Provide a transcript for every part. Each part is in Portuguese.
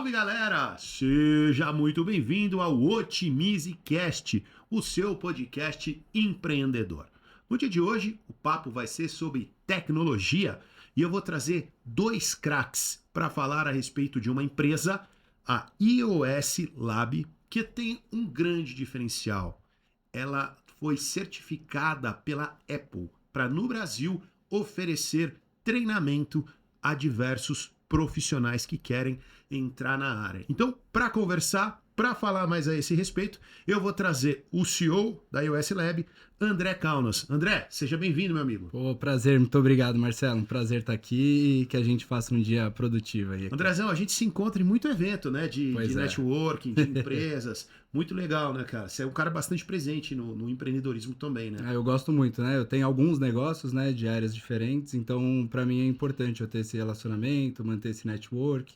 Salve galera! Seja muito bem-vindo ao Otimize Cast, o seu podcast empreendedor. No dia de hoje, o papo vai ser sobre tecnologia e eu vou trazer dois craques para falar a respeito de uma empresa, a iOS Lab, que tem um grande diferencial. Ela foi certificada pela Apple para, no Brasil, oferecer treinamento a diversos profissionais que querem entrar na área. Então, para conversar, para falar mais a esse respeito, eu vou trazer o CEO da iOS Lab, André Kaunas. André, seja bem-vindo, meu amigo. Pô, prazer, muito obrigado, Marcelo. Um prazer estar aqui e que a gente faça um dia produtivo aí. Andrezão, a gente se encontra em muito evento, né? De networking, de empresas. Muito legal, né, cara? Você é um cara bastante presente no empreendedorismo também, né? Eu gosto muito, né? Eu tenho alguns negócios, né, de áreas diferentes, então para mim é importante eu ter esse relacionamento, manter esse network,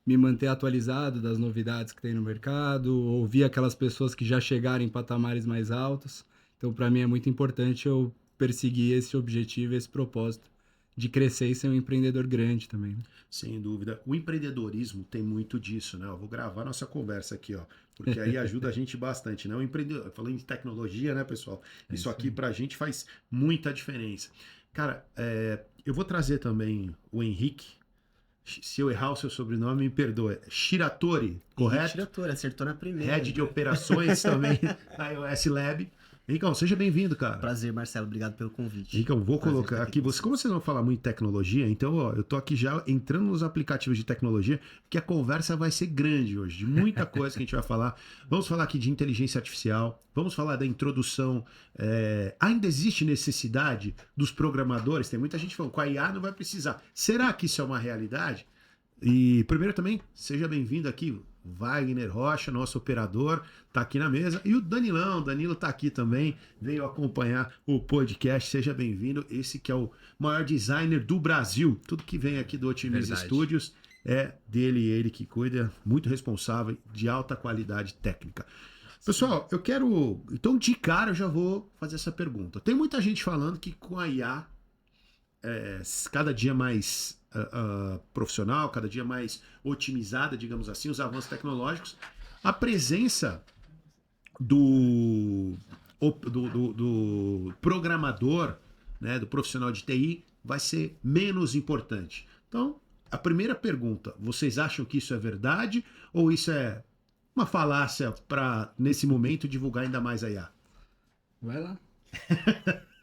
me manter atualizado das novidades que tem no mercado, ouvir aquelas pessoas que já chegaram em patamares mais altos. Então, para mim é muito importante eu perseguir esse objetivo, esse propósito de crescer e ser um empreendedor grande também. Sem dúvida. O empreendedorismo tem muito disso, né? Eu vou gravar nossa conversa aqui, ó, porque aí ajuda a gente bastante, né? O empreendedor, falando de tecnologia, né, pessoal? Isso aqui pra gente faz muita diferença. Cara, eu vou trazer também o Henrique. Se eu errar o seu sobrenome, me perdoa. Shiratori, correto? Shiratori, acertou na primeira. Head de operações também da iOS Lab. Henricão, seja bem-vindo, cara. Prazer, Marcelo. Obrigado pelo convite. Henricão, vou colocar aqui. Como vocês vão falar muito de tecnologia, então, ó, eu tô aqui já entrando nos aplicativos de tecnologia, porque a conversa vai ser grande hoje, de muita coisa que a gente vai falar. Vamos falar aqui de inteligência artificial, vamos falar da introdução. Ainda existe necessidade dos programadores? Tem muita gente falando, com a IA não vai precisar. Será que isso é uma realidade? E primeiro também, seja bem-vindo aqui, Wagner Rocha, nosso operador, tá aqui na mesa. E o Danilo tá aqui também, veio acompanhar o podcast, seja bem-vindo. Esse que é o maior designer do Brasil. Tudo que vem aqui do Otimize Studios é dele e ele que cuida, muito responsável, de alta qualidade técnica. Pessoal, eu quero... Então, de cara, eu já vou fazer essa pergunta. Tem muita gente falando que com a IA, cada dia mais... profissional, cada dia mais otimizada, digamos assim, os avanços tecnológicos, a presença do programador, né, do profissional de TI, vai ser menos importante. Então, a primeira pergunta, vocês acham que isso é verdade ou isso é uma falácia para, nesse momento, divulgar ainda mais a IA? Vai lá.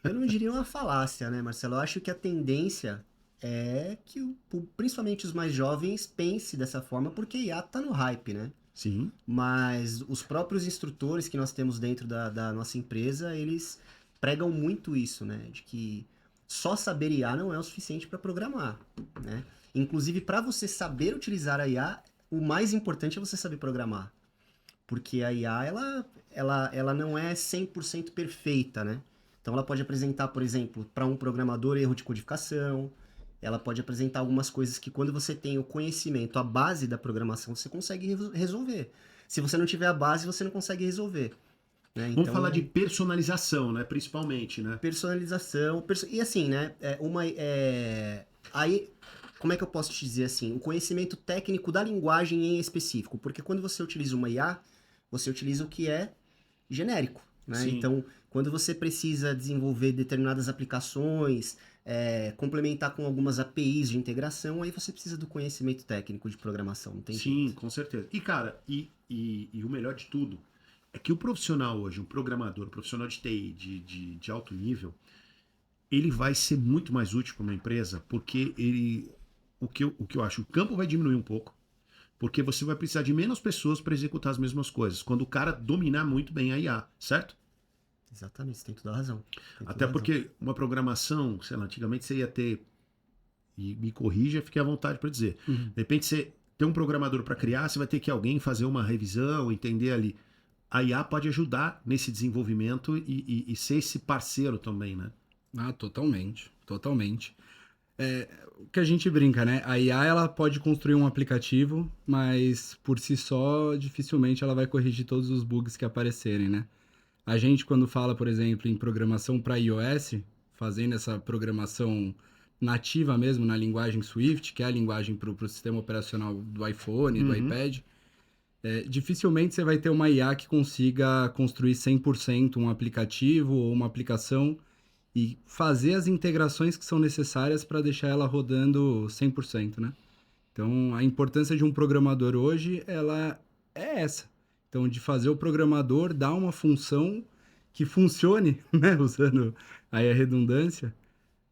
Eu não diria uma falácia, né, Marcelo? Eu acho que a tendência é que principalmente os mais jovens pensem dessa forma, porque IA tá no hype, né? Sim. Mas os próprios instrutores que nós temos dentro da nossa empresa, eles pregam muito isso, né? De que só saber IA não é o suficiente para programar, né? Inclusive, para você saber utilizar a IA, o mais importante é você saber programar. Porque a IA, ela não é 100% perfeita, né? Então, ela pode apresentar, por exemplo, para um programador, erro de codificação. Ela pode apresentar algumas coisas que quando você tem o conhecimento, a base da programação, você consegue resolver. Se você não tiver a base, você não consegue resolver. Né? Vamos falar de personalização, né? Principalmente, né? Personalização. E assim, né? Aí, como é que eu posso te dizer assim? O conhecimento técnico da linguagem em específico. Porque quando você utiliza uma IA, você utiliza o que é genérico. Né? Então, quando você precisa desenvolver determinadas aplicações... complementar com algumas APIs de integração, aí você precisa do conhecimento técnico de programação, não tem jeito. Sim, com certeza. E, cara, e o melhor de tudo é que o profissional hoje, um programador, um profissional de TI de alto nível, ele vai ser muito mais útil para uma empresa, porque o que eu acho, o campo vai diminuir um pouco, porque você vai precisar de menos pessoas para executar as mesmas coisas, quando o cara dominar muito bem a IA, certo? Exatamente, você tem toda a razão. Até porque uma programação, sei lá, antigamente você ia ter, e me corrija, fique à vontade para dizer. De repente você tem um programador para criar, você vai ter que alguém fazer uma revisão, entender ali. A IA pode ajudar nesse desenvolvimento e ser esse parceiro também, né? Ah, totalmente, totalmente. O que a gente brinca, né? A IA, ela pode construir um aplicativo, mas por si só, dificilmente ela vai corrigir todos os bugs que aparecerem, né? A gente, quando fala, por exemplo, em programação para iOS, fazendo essa programação nativa mesmo na linguagem Swift, que é a linguagem para o sistema operacional do iPhone, do iPad, dificilmente você vai ter uma IA que consiga construir 100% um aplicativo ou uma aplicação e fazer as integrações que são necessárias para deixar ela rodando 100%, né? Então, a importância de um programador hoje, ela é essa. Então, de fazer o programador dar uma função que funcione, né? Usando aí a redundância,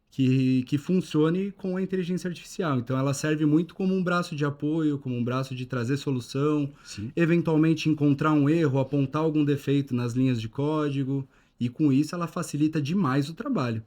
que funcione com a inteligência artificial. Então, ela serve muito como um braço de apoio, como um braço de trazer solução, Sim. eventualmente encontrar um erro, apontar algum defeito nas linhas de código, e com isso ela facilita demais o trabalho.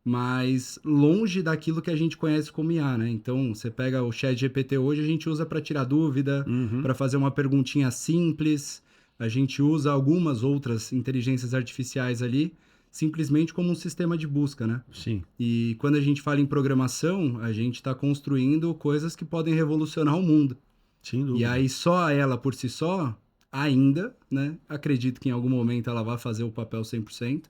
Mas longe daquilo que a gente conhece como IA, né? Então, você pega o ChatGPT hoje, a gente usa para tirar dúvida, para fazer uma perguntinha simples, a gente usa algumas outras inteligências artificiais ali, simplesmente como um sistema de busca, né? Sim. E quando a gente fala em programação, a gente está construindo coisas que podem revolucionar o mundo. Sem dúvida. E aí só ela por si só, ainda, né? Acredito que em algum momento ela vai fazer o papel 100%,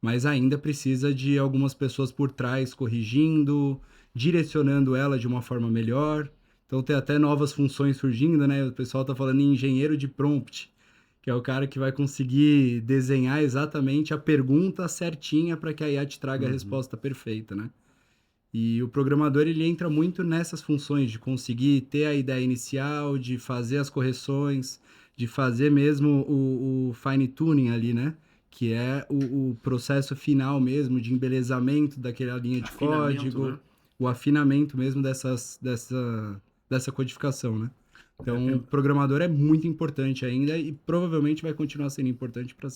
mas ainda precisa de algumas pessoas por trás corrigindo, direcionando ela de uma forma melhor. Então tem até novas funções surgindo, né? O pessoal tá falando em engenheiro de prompt, que é o cara que vai conseguir desenhar exatamente a pergunta certinha para que a IA te traga a resposta perfeita, né? E o programador, ele entra muito nessas funções de conseguir ter a ideia inicial, de fazer as correções, de fazer mesmo o fine tuning ali, né? Que é o processo final mesmo de embelezamento daquela linha de Afinamento, código, né? o afinamento mesmo dessa codificação, né? Então, o programador é muito importante ainda e provavelmente vai continuar sendo importante para...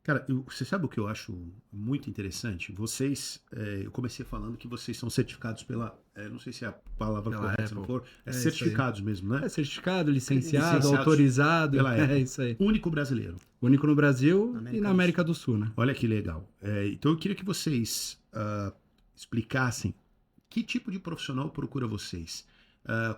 Cara, você sabe o que eu acho muito interessante? Vocês, eu comecei falando que vocês são certificados pela, não sei se é a palavra Pela correta, se não Apple. for, É isso certificados mesmo, né? É certificado, licenciado, Licenciados autorizado, pela Apple. é isso aí. Único brasileiro. Único no Brasil Na América e na do América do Sul, né? Olha que legal. Então eu queria que vocês explicassem que tipo de profissional procura vocês.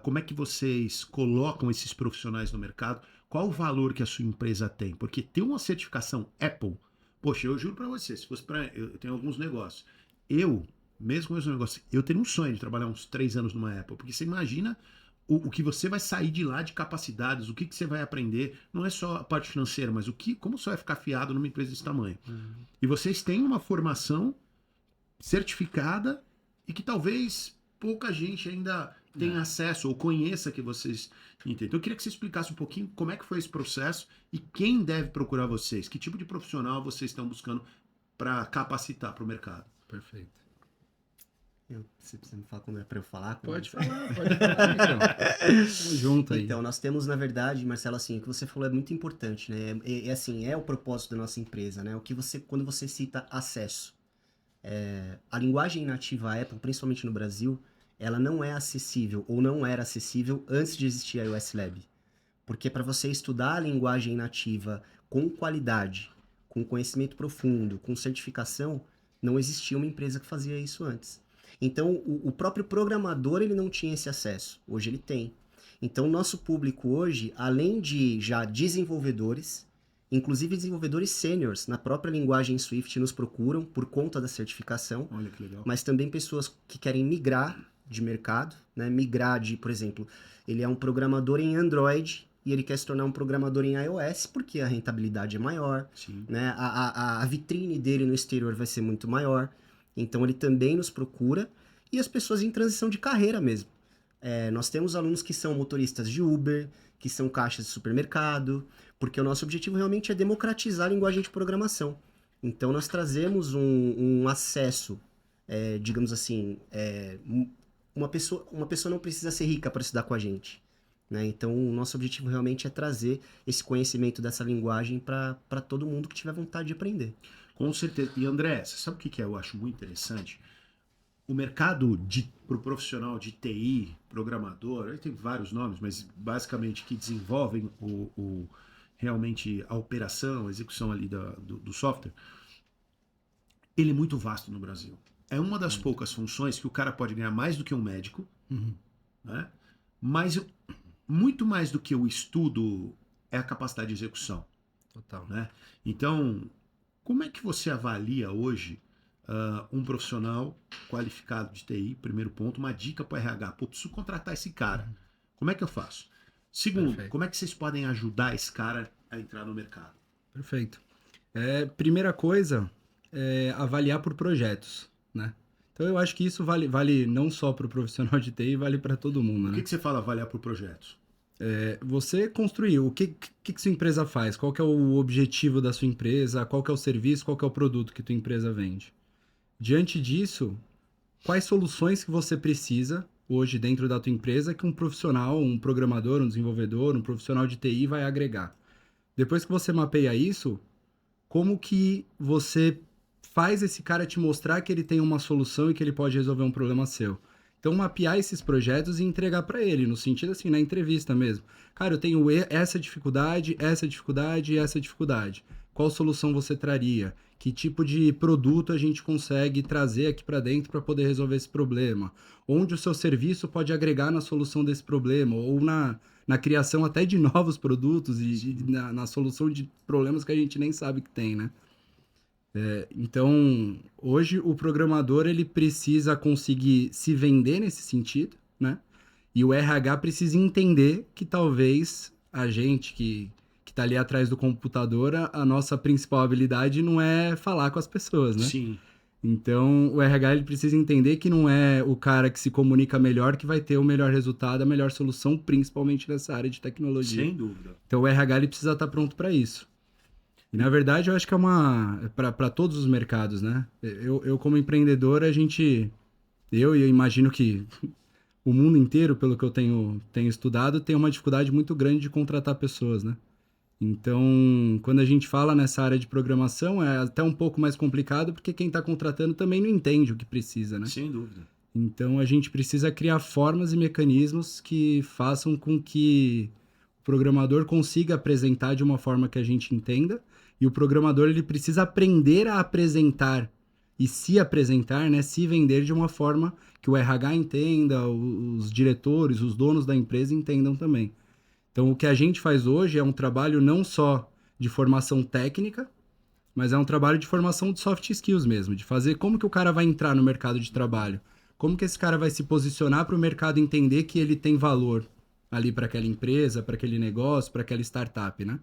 Como é que vocês colocam esses profissionais no mercado? Qual o valor que a sua empresa tem? Porque ter uma certificação Apple, poxa, eu juro para você, se fosse para eu tenho alguns negócios. Mesmo com os negócios, eu tenho um sonho de trabalhar uns 3 anos numa Apple, porque você imagina o que você vai sair de lá de capacidades, o que você vai aprender, não é só a parte financeira, mas como você vai ficar fiado numa empresa desse tamanho. E vocês têm uma formação certificada e que talvez pouca gente ainda tenha acesso ou conheça que vocês entendem. Então eu queria que você explicasse um pouquinho como é que foi esse processo e quem deve procurar vocês, que tipo de profissional vocês estão buscando para capacitar para o mercado. Perfeito. Você precisa me falar como é para eu falar? Pode falar, então. Tamo junto aí. Então, nós temos, na verdade, Marcelo, assim, o que você falou é muito importante, né? Assim, é o propósito da nossa empresa, né? Quando você cita acesso. A linguagem nativa Apple, principalmente no Brasil, ela não é acessível, ou não era acessível antes de existir a iOS Lab. Porque para você estudar a linguagem nativa com qualidade, com conhecimento profundo, com certificação, não existia uma empresa que fazia isso antes. Então, o próprio programador, ele não tinha esse acesso. Hoje ele tem. Então, nosso público hoje, além de já desenvolvedores, inclusive desenvolvedores sêniors na própria linguagem Swift nos procuram por conta da certificação. Olha que legal. Mas também pessoas que querem migrar de mercado, né? Migrar de, por exemplo, ele é um programador em Android e ele quer se tornar um programador em iOS porque a rentabilidade é maior, Sim. né? A vitrine dele no exterior vai ser muito maior. Então ele também nos procura e as pessoas em transição de carreira mesmo. Nós temos alunos que são motoristas de Uber, que são caixas de supermercado, porque o nosso objetivo realmente é democratizar a linguagem de programação. Então nós trazemos um acesso, digamos assim, uma pessoa não precisa ser rica para estudar com a gente. Né? Então o nosso objetivo realmente é trazer esse conhecimento dessa linguagem para todo mundo que tiver vontade de aprender. Com certeza. E André, você sabe o que eu acho muito interessante? O mercado para o profissional de TI, programador, aí tem vários nomes, mas basicamente que desenvolvem realmente a operação, a execução ali do software, ele é muito vasto no Brasil. É uma das poucas funções que o cara pode ganhar mais do que um médico, né? Mas muito mais do que o estudo é a capacidade de execução. Total. Né? Então, como é que você avalia hoje um profissional qualificado de TI, primeiro ponto, uma dica para o RH. Pô, preciso contratar esse cara. Como é que eu faço? Segundo, Perfeito. como é que vocês podem ajudar esse cara a entrar no mercado? Perfeito. Primeira coisa é avaliar por projetos, né? Então eu acho que isso vale não só para o profissional de TI, vale para todo mundo, O né? que você fala avaliar por projetos? Você construir o que sua empresa faz, qual que é o objetivo da sua empresa, qual que é o serviço, qual que é o produto que tua empresa vende. Diante disso, quais soluções que você precisa hoje dentro da tua empresa que um profissional, um programador, um desenvolvedor, um profissional de TI vai agregar. Depois que você mapeia isso, como que você faz esse cara te mostrar que ele tem uma solução e que ele pode resolver um problema seu? Então, mapear esses projetos e entregar para ele, no sentido assim, na entrevista mesmo. Cara, eu tenho essa dificuldade, essa dificuldade e essa dificuldade. Qual solução você traria? Que tipo de produto a gente consegue trazer aqui para dentro para poder resolver esse problema? Onde o seu serviço pode agregar na solução desse problema? Ou na criação até de novos produtos e na solução de problemas que a gente nem sabe que tem, né? Então, hoje o programador ele precisa conseguir se vender nesse sentido, né? E o RH precisa entender que talvez a gente que está ali atrás do computador, a nossa principal habilidade não é falar com as pessoas, né? Sim. Então, o RH ele precisa entender que não é o cara que se comunica melhor que vai ter o melhor resultado, a melhor solução, principalmente nessa área de tecnologia. Sem dúvida. Então, o RH ele precisa estar pronto para isso. E, na verdade, eu acho que é para todos os mercados, né? Eu como empreendedor, eu imagino que o mundo inteiro, pelo que eu tenho estudado, tem uma dificuldade muito grande de contratar pessoas, né? Então, quando a gente fala nessa área de programação, é até um pouco mais complicado, porque quem está contratando também não entende o que precisa, né? Sem dúvida. Então, a gente precisa criar formas e mecanismos que façam com que o programador consiga apresentar de uma forma que a gente entenda, e o programador ele precisa aprender a apresentar e se apresentar, né, se vender de uma forma que o RH entenda, os diretores, os donos da empresa entendam também. Então, o que a gente faz hoje é um trabalho não só de formação técnica, mas é um trabalho de formação de soft skills mesmo, de fazer como que o cara vai entrar no mercado de trabalho, como que esse cara vai se posicionar para o mercado entender que ele tem valor ali para aquela empresa, para aquele negócio, para aquela startup, né?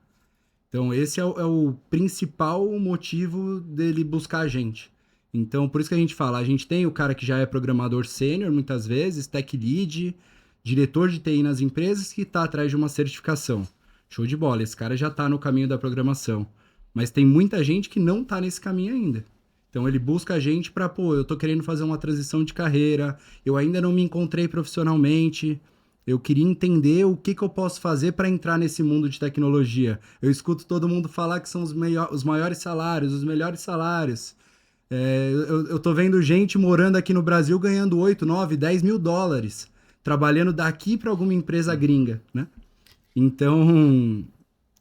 Então, esse é o principal motivo dele buscar a gente. Então, por isso que a gente fala, a gente tem o cara que já é programador sênior, muitas vezes, tech lead, diretor de TI nas empresas, que está atrás de uma certificação. Show de bola, esse cara já está no caminho da programação. Mas tem muita gente que não está nesse caminho ainda. Então, ele busca a gente para, pô, eu estou querendo fazer uma transição de carreira, eu ainda não me encontrei profissionalmente, eu queria entender o que eu posso fazer para entrar nesse mundo de tecnologia. Eu escuto todo mundo falar que são os maiores salários, os melhores salários. Eu tô vendo gente morando aqui no Brasil ganhando 8, 9, 10 mil dólares, trabalhando daqui para alguma empresa gringa, né? Então,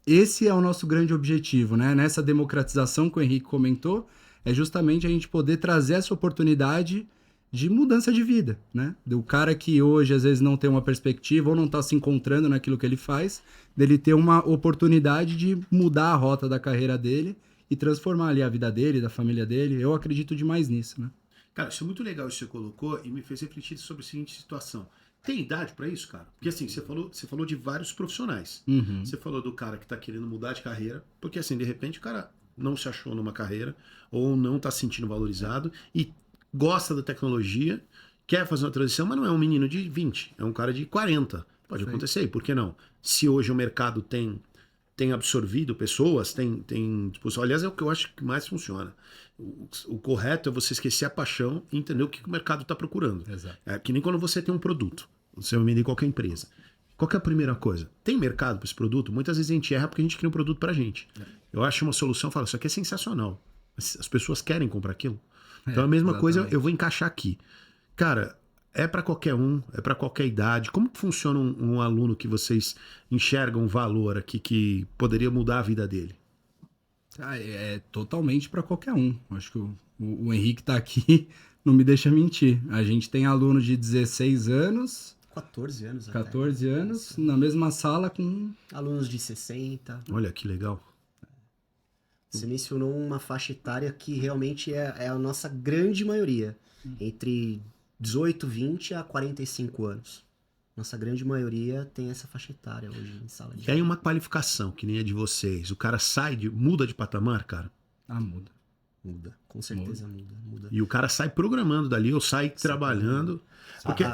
esse é o nosso grande objetivo, né? Nessa democratização que o Henrique comentou, é justamente a gente poder trazer essa oportunidade de mudança de vida, né? Do cara que hoje às vezes não tem uma perspectiva ou não está se encontrando naquilo que ele faz, dele ter uma oportunidade de mudar a rota da carreira dele e transformar ali a vida dele, da família dele. Eu acredito demais nisso, né? Cara, isso é muito legal isso que você colocou e me fez refletir sobre a seguinte situação. Tem idade para isso, cara? Porque assim, você falou de vários profissionais. Uhum. Você falou do cara que tá querendo mudar de carreira, porque assim, de repente o cara não se achou numa carreira ou não tá se sentindo valorizado e gosta da tecnologia, quer fazer uma transição, mas não é um menino de 20, é um cara de 40. Pode acontecer, por que não? Se hoje o mercado tem absorvido pessoas, tem tipo, aliás, é o que eu acho que mais funciona. O correto é você esquecer a paixão e entender o que o mercado está procurando. Exato. É que nem quando você tem um produto, você vai vender qualquer empresa. Qual que é a primeira coisa? Tem mercado para esse produto? Muitas vezes a gente erra porque a gente cria um produto para a gente. Eu acho uma solução, falo, isso aqui é sensacional. As pessoas querem comprar aquilo. Então a mesma coisa eu vou encaixar aqui. Cara, é para qualquer um, é para qualquer idade. Como que funciona um aluno que vocês enxergam um valor aqui que poderia mudar a vida dele? É totalmente para qualquer um. Acho que o Henrique tá aqui, não me deixa mentir. A gente tem aluno de 16 anos, 14 anos 14 anos, na mesma sala com... alunos de 60. Olha que legal. Você mencionou uma faixa etária que realmente é a nossa grande maioria, entre 18, 20 a 45 anos. Nossa grande maioria tem essa faixa etária hoje em sala de E aí uma qualificação, que nem a de vocês, o cara muda de patamar, cara? Muda. Muda, com certeza muda. E o cara sai programando dali, ou sai trabalhando. Porque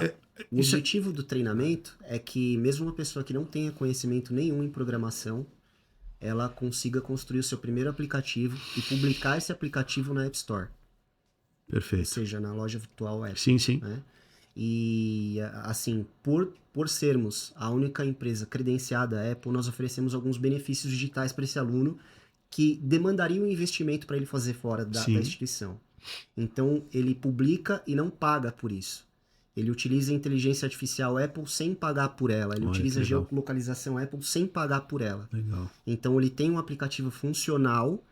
O objetivo do treinamento é que mesmo uma pessoa que não tenha conhecimento nenhum em programação, ela consiga construir o seu primeiro aplicativo e publicar esse aplicativo na App Store. Ou Perfeito. seja, na loja virtual Apple. Sim, sim. Né? E, assim, por sermos a única empresa credenciada Apple, nós oferecemos alguns benefícios digitais para esse aluno que demandariam um investimento para ele fazer fora da instituição. Então, ele publica e não paga por isso. Ele utiliza a inteligência artificial Apple sem pagar por ela. Ele utiliza a geolocalização Apple sem pagar por ela. Legal. Então, ele tem um aplicativo funcional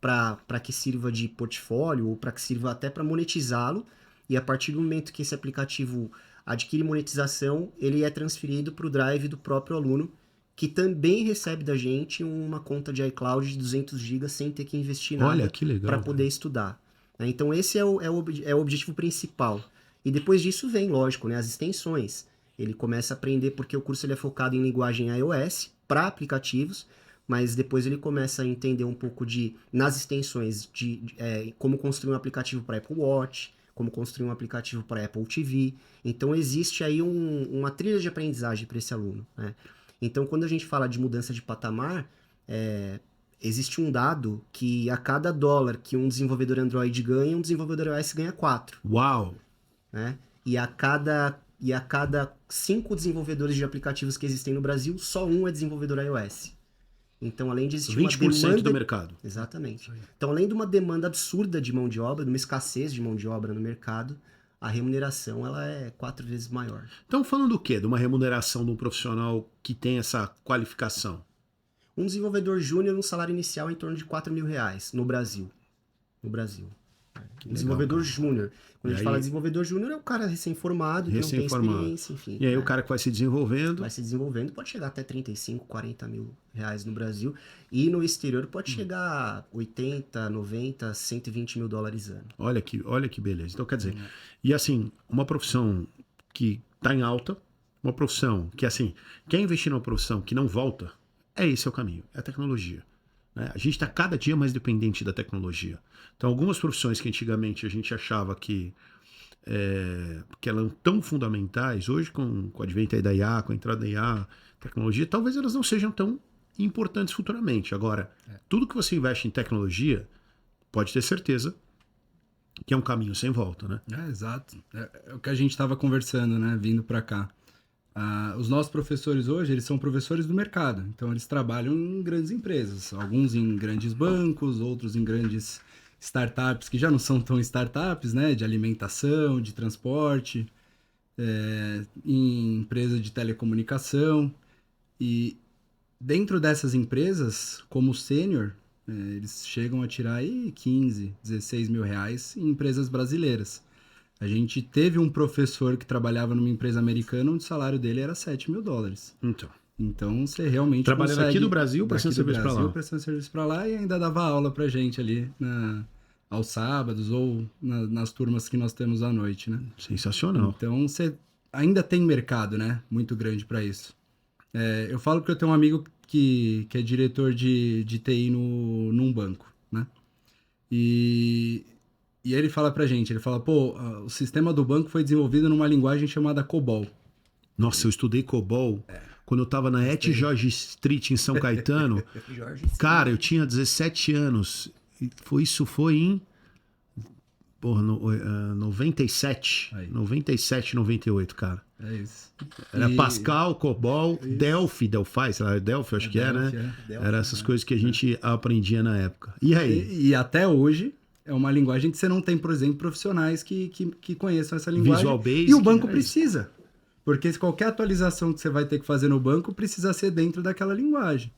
para que sirva de portfólio ou para que sirva até para monetizá-lo. E a partir do momento que esse aplicativo adquire monetização, ele é transferido para o Drive do próprio aluno, que também recebe da gente uma conta de iCloud de 200 GB sem ter que investir nada para poder estudar. Então, esse é o objetivo principal. E depois disso vem, lógico, né, as extensões. Ele começa a aprender porque o curso ele é focado em linguagem iOS para aplicativos, mas depois ele começa a entender um pouco nas extensões, como construir um aplicativo para Apple Watch, como construir um aplicativo para Apple TV. Então, existe aí uma trilha de aprendizagem para esse aluno, né? Então, quando a gente fala de mudança de patamar, existe um dado que a cada dólar que um desenvolvedor Android ganha, um desenvolvedor iOS ganha 4. Uau! Né? E a cada 5 desenvolvedores de aplicativos que existem no Brasil, só um é desenvolvedor iOS. Então, além de existir 20% uma demanda do mercado. Exatamente. Então, além de uma demanda absurda de mão de obra, de uma escassez de mão de obra no mercado, a remuneração ela é 4 vezes maior. Então, falando do quê? De uma remuneração de um profissional que tem essa qualificação? Um desenvolvedor júnior, um salário inicial em torno de R$4.000 no Brasil. No Brasil. Um desenvolvedor júnior. Quando a gente fala desenvolvedor júnior, é o cara recém-formado, que não tem experiência, enfim. E aí o cara que vai se desenvolvendo... Vai se desenvolvendo, pode chegar até 35, 40 mil reais no Brasil. E no exterior pode chegar a 80, 90, 120 mil dólares ano. Olha que beleza. Então, quer dizer, e assim, uma profissão que está em alta, uma profissão que, assim, quer investir numa profissão que não volta, esse é o caminho, é a tecnologia. Né? A gente está cada dia mais dependente da tecnologia. Então, algumas profissões que antigamente a gente achava que elas tão fundamentais, hoje com o advento aí da IA, com a entrada da IA, tecnologia, talvez elas não sejam tão importantes futuramente. Agora, tudo que você investe em tecnologia, pode ter certeza que é um caminho sem volta, né? Exato. É o que a gente estava conversando, né, vindo para cá. Os nossos professores hoje, eles são professores do mercado. Então, eles trabalham em grandes empresas. Alguns em grandes bancos, outros em grandes startups, que já não são tão startups, né? De alimentação, de transporte, em empresa de telecomunicação. E dentro dessas empresas, como sênior, eles chegam a tirar aí 15, 16 mil reais em empresas brasileiras. A gente teve um professor que trabalhava numa empresa americana onde o salário dele era 7 mil dólares. Então, você realmente trabalhando aqui do Brasil, prestando serviço para lá. Prestando serviço para lá e ainda dava aula pra gente ali aos sábados ou nas turmas que nós temos à noite, né? Sensacional. Então, você ainda tem mercado, né? Muito grande para isso. Eu falo que eu tenho um amigo que é diretor de TI num banco, né? E ele fala pra gente, ele fala, o sistema do banco foi desenvolvido numa linguagem chamada COBOL. Nossa, eu estudei COBOL quando eu tava na Et Jorge Street, em São Caetano. Cara, eu tinha 17 anos. Isso foi em 97. 97, 98, cara. É isso. Era Pascal, COBOL, Delphi, sei lá, Delphi, acho que né? Era essas coisas que a gente aprendia na época. E aí? E até hoje... É uma linguagem que você não tem, por exemplo, profissionais que conheçam essa linguagem. Visual Basic. E o banco precisa. Porque qualquer atualização que você vai ter que fazer no banco precisa ser dentro daquela linguagem.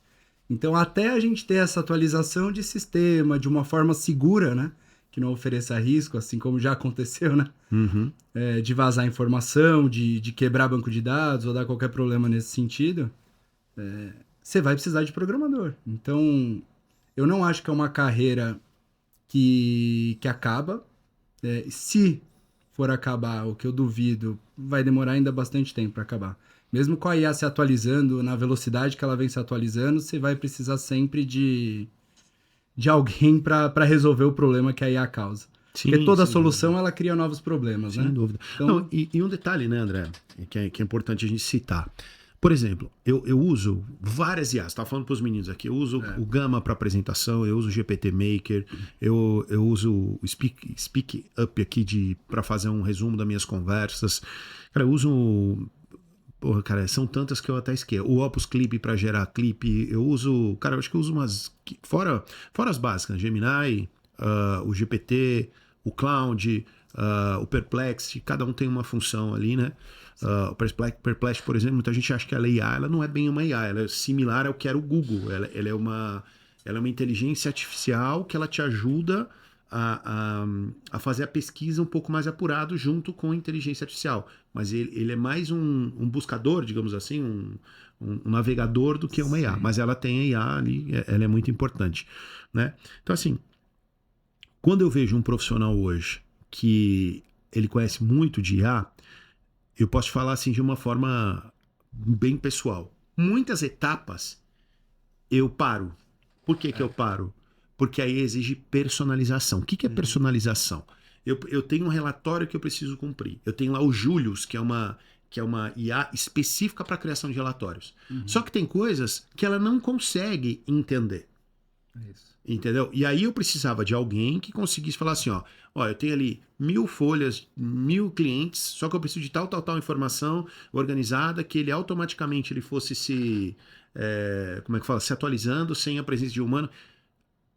Então, até a gente ter essa atualização de sistema, de uma forma segura, né? Que não ofereça risco, assim como já aconteceu, né? Uhum. De vazar informação, de quebrar banco de dados ou dar qualquer problema nesse sentido, você vai precisar de programador. Então... Eu não acho que é uma carreira que acaba. Se for acabar, o que eu duvido, vai demorar ainda bastante tempo para acabar. Mesmo com a IA se atualizando na velocidade que ela vem se atualizando, você vai precisar sempre de alguém para resolver o problema que a IA causa. Sim, Porque toda sem solução, dúvida. ela cria novos problemas, Sem né? dúvida. Então, Não, e um detalhe, né, André, que é importante a gente citar. Por exemplo, eu uso várias IAs, estava falando para os meninos aqui, eu uso o Gama para apresentação, eu uso o GPT Maker, eu uso o Speak Up aqui para fazer um resumo das minhas conversas. Cara, eu uso. Porra, cara, são tantas que eu até esqueço. O Opus Clip para gerar clipe, eu uso. Cara, eu acho que eu uso umas. Fora as básicas, Gemini, o GPT, o Cloud, o Perplexity, cada um tem uma função ali, né? O Perplexity, por exemplo, muita gente acha que ela é IA, ela não é bem uma IA, ela é similar ao que era o Google. Ela é uma inteligência artificial que ela te ajuda a fazer a pesquisa um pouco mais apurado junto com a inteligência artificial. Mas ele é mais um buscador, digamos assim, um navegador do que uma IA. Mas ela tem a IA ali, ela é muito importante, né? Então, assim, quando eu vejo um profissional hoje que ele conhece muito de IA, eu posso falar assim de uma forma bem pessoal. Muitas etapas eu paro. Por que eu paro? Porque aí exige personalização. O que é personalização? Eu tenho um relatório que eu preciso cumprir. Eu tenho lá o Julius, que é uma IA específica para a criação de relatórios. Só que tem coisas que ela não consegue entender. Isso. Entendeu? E aí eu precisava de alguém que conseguisse falar assim, ó, eu tenho ali 1000 folhas, 1000 clientes, só que eu preciso de tal informação organizada, que ele automaticamente ele fosse se atualizando sem a presença de humano.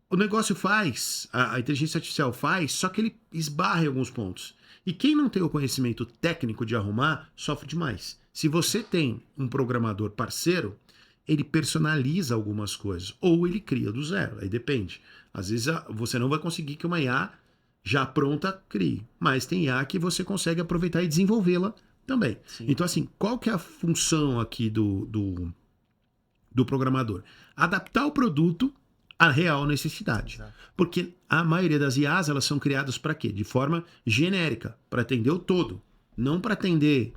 O negócio faz, a inteligência artificial faz, só que ele esbarra em alguns pontos. E quem não tem o conhecimento técnico de arrumar, sofre demais. Se você tem um programador parceiro, ele personaliza algumas coisas, ou ele cria do zero, aí depende. Às vezes você não vai conseguir que uma IA já pronta crie, mas tem IA que você consegue aproveitar e desenvolvê-la também. Sim. Então, assim, qual que é a função aqui do programador? Adaptar o produto à real necessidade. Exato. Porque a maioria das IAs, elas são criadas para quê? De forma genérica, para atender o todo, não para atender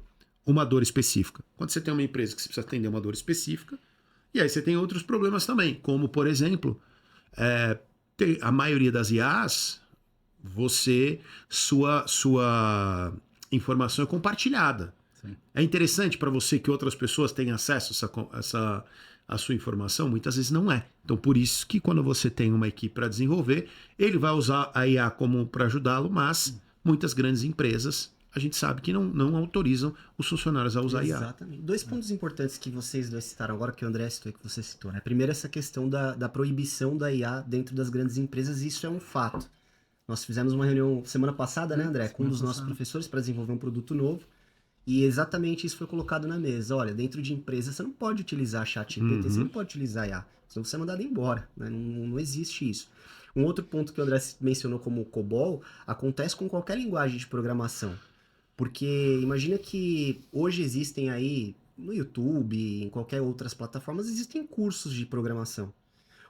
uma dor específica. Quando você tem uma empresa que você precisa atender uma dor específica, e aí você tem outros problemas também, como, por exemplo, a maioria das IAs, sua informação é compartilhada. Sim. É interessante para você que outras pessoas tenham acesso a sua informação? Muitas vezes não é. Então, por isso que quando você tem uma equipe para desenvolver, ele vai usar a IA como para ajudá-lo, mas muitas grandes empresas, a gente sabe que não autorizam os funcionários a usar a IA. Exatamente. 2 pontos importantes que vocês dois citaram agora, que o André citou e que você citou, né? Primeiro, essa questão da proibição da IA dentro das grandes empresas, isso é um fato. Nós fizemos uma reunião semana passada, né, André, com um dos nossos professores para desenvolver um produto novo, e exatamente isso foi colocado na mesa. Olha, dentro de empresa você não pode utilizar ChatGPT, você não pode utilizar IA, senão você é mandado embora, né? Não existe isso. Um outro ponto que o André mencionou como o COBOL, acontece com qualquer linguagem de programação. Porque imagina que hoje existem aí, no YouTube, em qualquer outras plataformas, existem cursos de programação.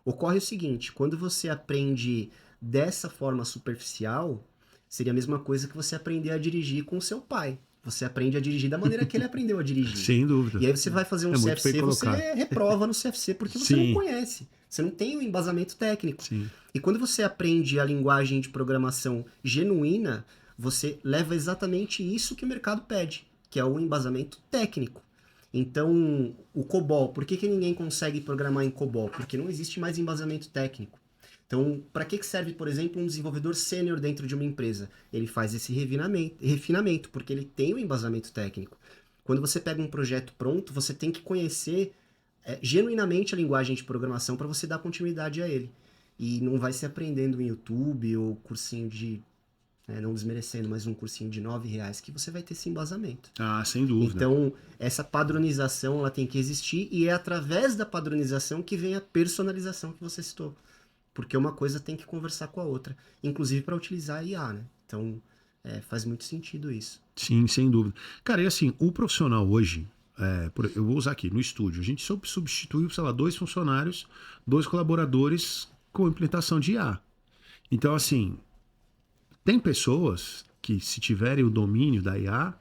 Ocorre o seguinte, quando você aprende dessa forma superficial, seria a mesma coisa que você aprender a dirigir com o seu pai. Você aprende a dirigir da maneira que ele aprendeu a dirigir. Sem dúvida. E aí você vai fazer um muito bem CFC, você colocado. reprova no CFC porque você Sim. não conhece. Você não tem o embasamento técnico. Sim. E quando você aprende a linguagem de programação genuína, você leva exatamente isso que o mercado pede, que é o embasamento técnico. Então, o COBOL, por que ninguém consegue programar em COBOL? Porque não existe mais embasamento técnico. Então, para que serve, por exemplo, um desenvolvedor sênior dentro de uma empresa? Ele faz esse refinamento, porque ele tem o embasamento técnico. Quando você pega um projeto pronto, você tem que conhecer genuinamente a linguagem de programação para você dar continuidade a ele. E não vai se aprendendo em YouTube ou cursinho de... não desmerecendo, mas um cursinho de R$9 que você vai ter esse embasamento. Ah, sem dúvida. Então, essa padronização ela tem que existir e é através da padronização que vem a personalização que você citou. Porque uma coisa tem que conversar com a outra, inclusive para utilizar a IA, né? Então, faz muito sentido isso. Sim, sem dúvida. Cara, e assim, o profissional hoje, eu vou usar aqui, no estúdio, a gente substituiu, sei lá, 2 funcionários, 2 colaboradores com a implementação de IA. Então, assim, tem pessoas que, se tiverem o domínio da IA,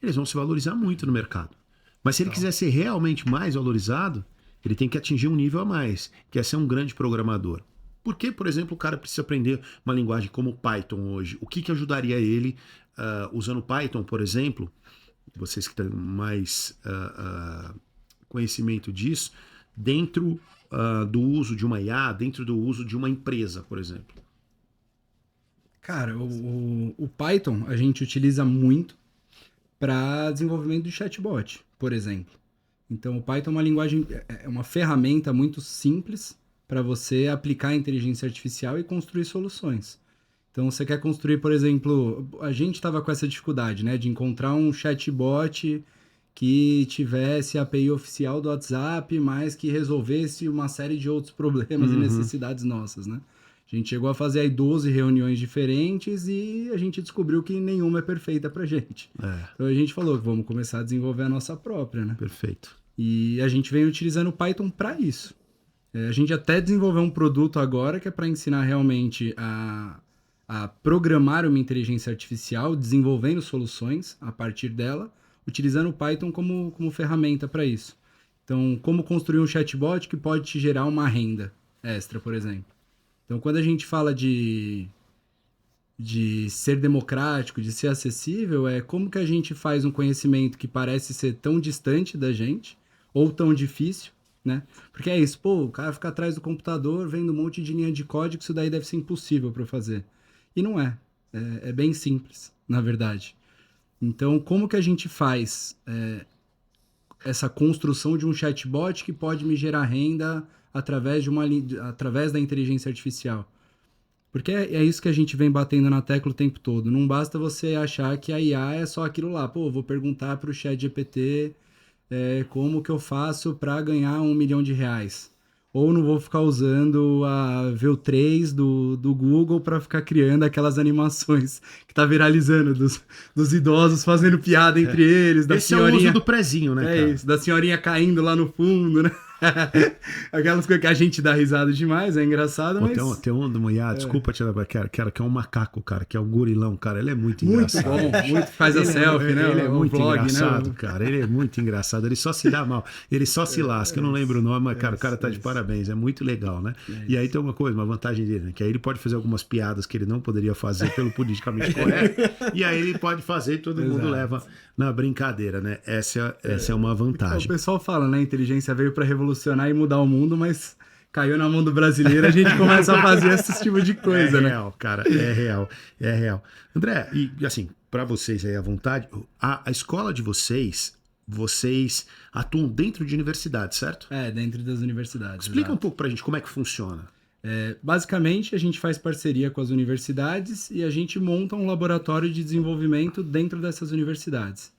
eles vão se valorizar muito no mercado. Mas se ele quiser ser realmente mais valorizado, ele tem que atingir um nível a mais, que é ser um grande programador. Por que, por exemplo, o cara precisa aprender uma linguagem como Python hoje? O que ajudaria ele usando Python, por exemplo? Vocês que têm mais conhecimento disso, dentro do uso de uma IA, dentro do uso de uma empresa, por exemplo. Cara, o Python a gente utiliza muito para desenvolvimento de chatbot, por exemplo. Então, o Python é uma linguagem, é uma ferramenta muito simples para você aplicar a inteligência artificial e construir soluções. Então, você quer construir, por exemplo, a gente estava com essa dificuldade, né, de encontrar um chatbot que tivesse a API oficial do WhatsApp, mas que resolvesse uma série de outros problemas e necessidades nossas, né? A gente chegou a fazer aí 12 reuniões diferentes e a gente descobriu que nenhuma é perfeita pra gente. Então a gente falou que vamos começar a desenvolver a nossa própria, né? Perfeito. E a gente vem utilizando o Python para isso. A gente até desenvolveu um produto agora que é para ensinar realmente a programar uma inteligência artificial, desenvolvendo soluções a partir dela, utilizando o Python como ferramenta para isso. Então, como construir um chatbot que pode te gerar uma renda extra, por exemplo. Então, quando a gente fala de ser democrático, de ser acessível, é como que a gente faz um conhecimento que parece ser tão distante da gente, ou tão difícil, né? Porque é isso, pô, o cara fica atrás do computador vendo um monte de linha de código, isso daí deve ser impossível para fazer. E não é. É bem simples, na verdade. Então, como que a gente faz essa construção de um chatbot que pode me gerar renda através da inteligência artificial? Porque é isso que a gente vem batendo na tecla o tempo todo. Não basta você achar que a IA é só aquilo lá. Pô, vou perguntar para o ChatGPT como que eu faço para ganhar R$1 milhão. Ou não vou ficar usando a VO3 do Google para ficar criando aquelas animações que tá viralizando dos idosos fazendo piada entre eles. Da Esse senhorinha... é o uso do prezinho, né, cara? É isso, da senhorinha caindo lá no fundo, né? Aquelas coisas que a gente dá risada demais, é engraçado, Pô, mas... tem um do Moiá, desculpa te levar, cara, que é um macaco, cara, que é um gorilão, cara, ele é muito Muito engraçado. bom, muito faz a selfie, né? Ele é o muito vlog, engraçado, né? cara, ele é muito engraçado, ele só se dá mal, ele só se lasca, eu não lembro o nome, mas, cara, o cara tá de parabéns, é muito legal, né? E aí tem uma vantagem dele, né? Que aí ele pode fazer algumas piadas que ele não poderia fazer pelo politicamente correto, e aí ele pode fazer e todo mundo leva na brincadeira, né? Essa é uma vantagem. O pessoal fala, né? A inteligência veio para revolucionar e mudar o mundo, mas caiu na mão do brasileiro, a gente começa a fazer esse tipo de coisa, né? É real, cara, é real. André, e assim, para vocês aí à vontade, a escola de vocês atuam dentro de universidades, certo? Dentro das universidades. Explica um pouco pra gente como é que funciona. Basicamente, a gente faz parceria com as universidades e a gente monta um laboratório de desenvolvimento dentro dessas universidades.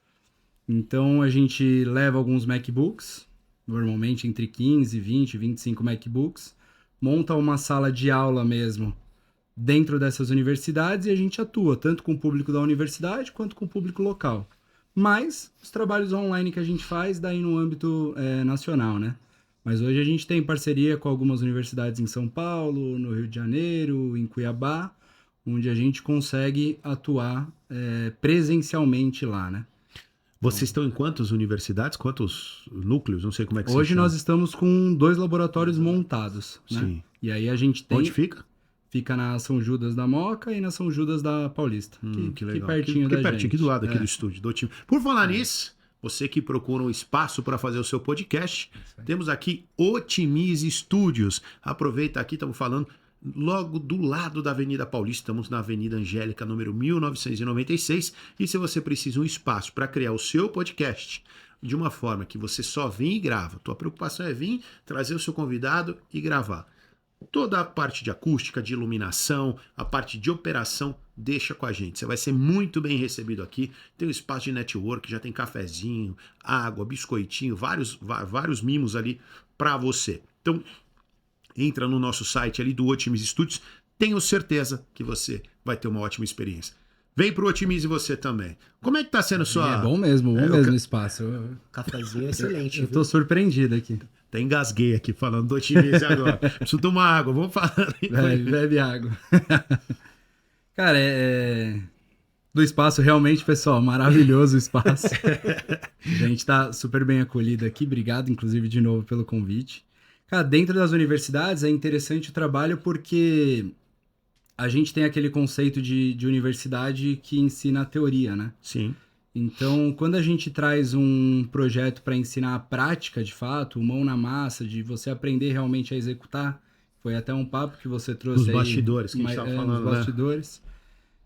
Então, a gente leva alguns MacBooks, normalmente entre 15, 20, 25 MacBooks, monta uma sala de aula mesmo dentro dessas universidades e a gente atua tanto com o público da universidade quanto com o público local. Mas os trabalhos online que a gente faz daí no âmbito nacional, né? Mas hoje a gente tem parceria com algumas universidades em São Paulo, no Rio de Janeiro, em Cuiabá, onde a gente consegue atuar presencialmente lá, né? Vocês estão em quantas universidades? Quantos núcleos? Não sei como é que se chama. Hoje nós estamos com 2 laboratórios montados, né? Sim. E aí a gente tem... Onde fica? Fica na São Judas da Moca e na São Judas da Paulista. Que legal. Que pertinho da gente. Aqui do lado aqui do estúdio. Do time. Por falar nisso, você que procura um espaço para fazer o seu podcast, temos aqui Otimize Studios. Aproveita aqui, estamos falando logo do lado da Avenida Paulista, estamos na Avenida Angélica, número 1996, e se você precisa de um espaço para criar o seu podcast de uma forma que você só vem e grava, tua preocupação é vir, trazer o seu convidado e gravar. Toda a parte de acústica, de iluminação, a parte de operação, deixa com a gente. Você vai ser muito bem recebido aqui. Tem um espaço de network, já tem cafezinho, água, biscoitinho, vários mimos ali para você. Então, entra no nosso site ali do Otimize Studios. Tenho certeza que você vai ter uma ótima experiência. Vem pro Otimize você também. Como é que tá sendo sua... É bom mesmo o espaço. Cafezinho é excelente. Eu tô surpreendido aqui. Até engasguei aqui falando do otimismo agora. Preciso tomar água, vamos falar. Bebe água. Cara, do espaço, realmente, pessoal, maravilhoso o espaço. A gente tá super bem acolhido aqui. Obrigado, inclusive, de novo pelo convite. Cara, dentro das universidades é interessante o trabalho porque a gente tem aquele conceito de universidade que ensina a teoria, né? Sim. Então, quando a gente traz um projeto para ensinar a prática, de fato, mão na massa, de você aprender realmente a executar, foi até um papo que você trouxe Os aí. bastidores que a gente estava falando, nos bastidores.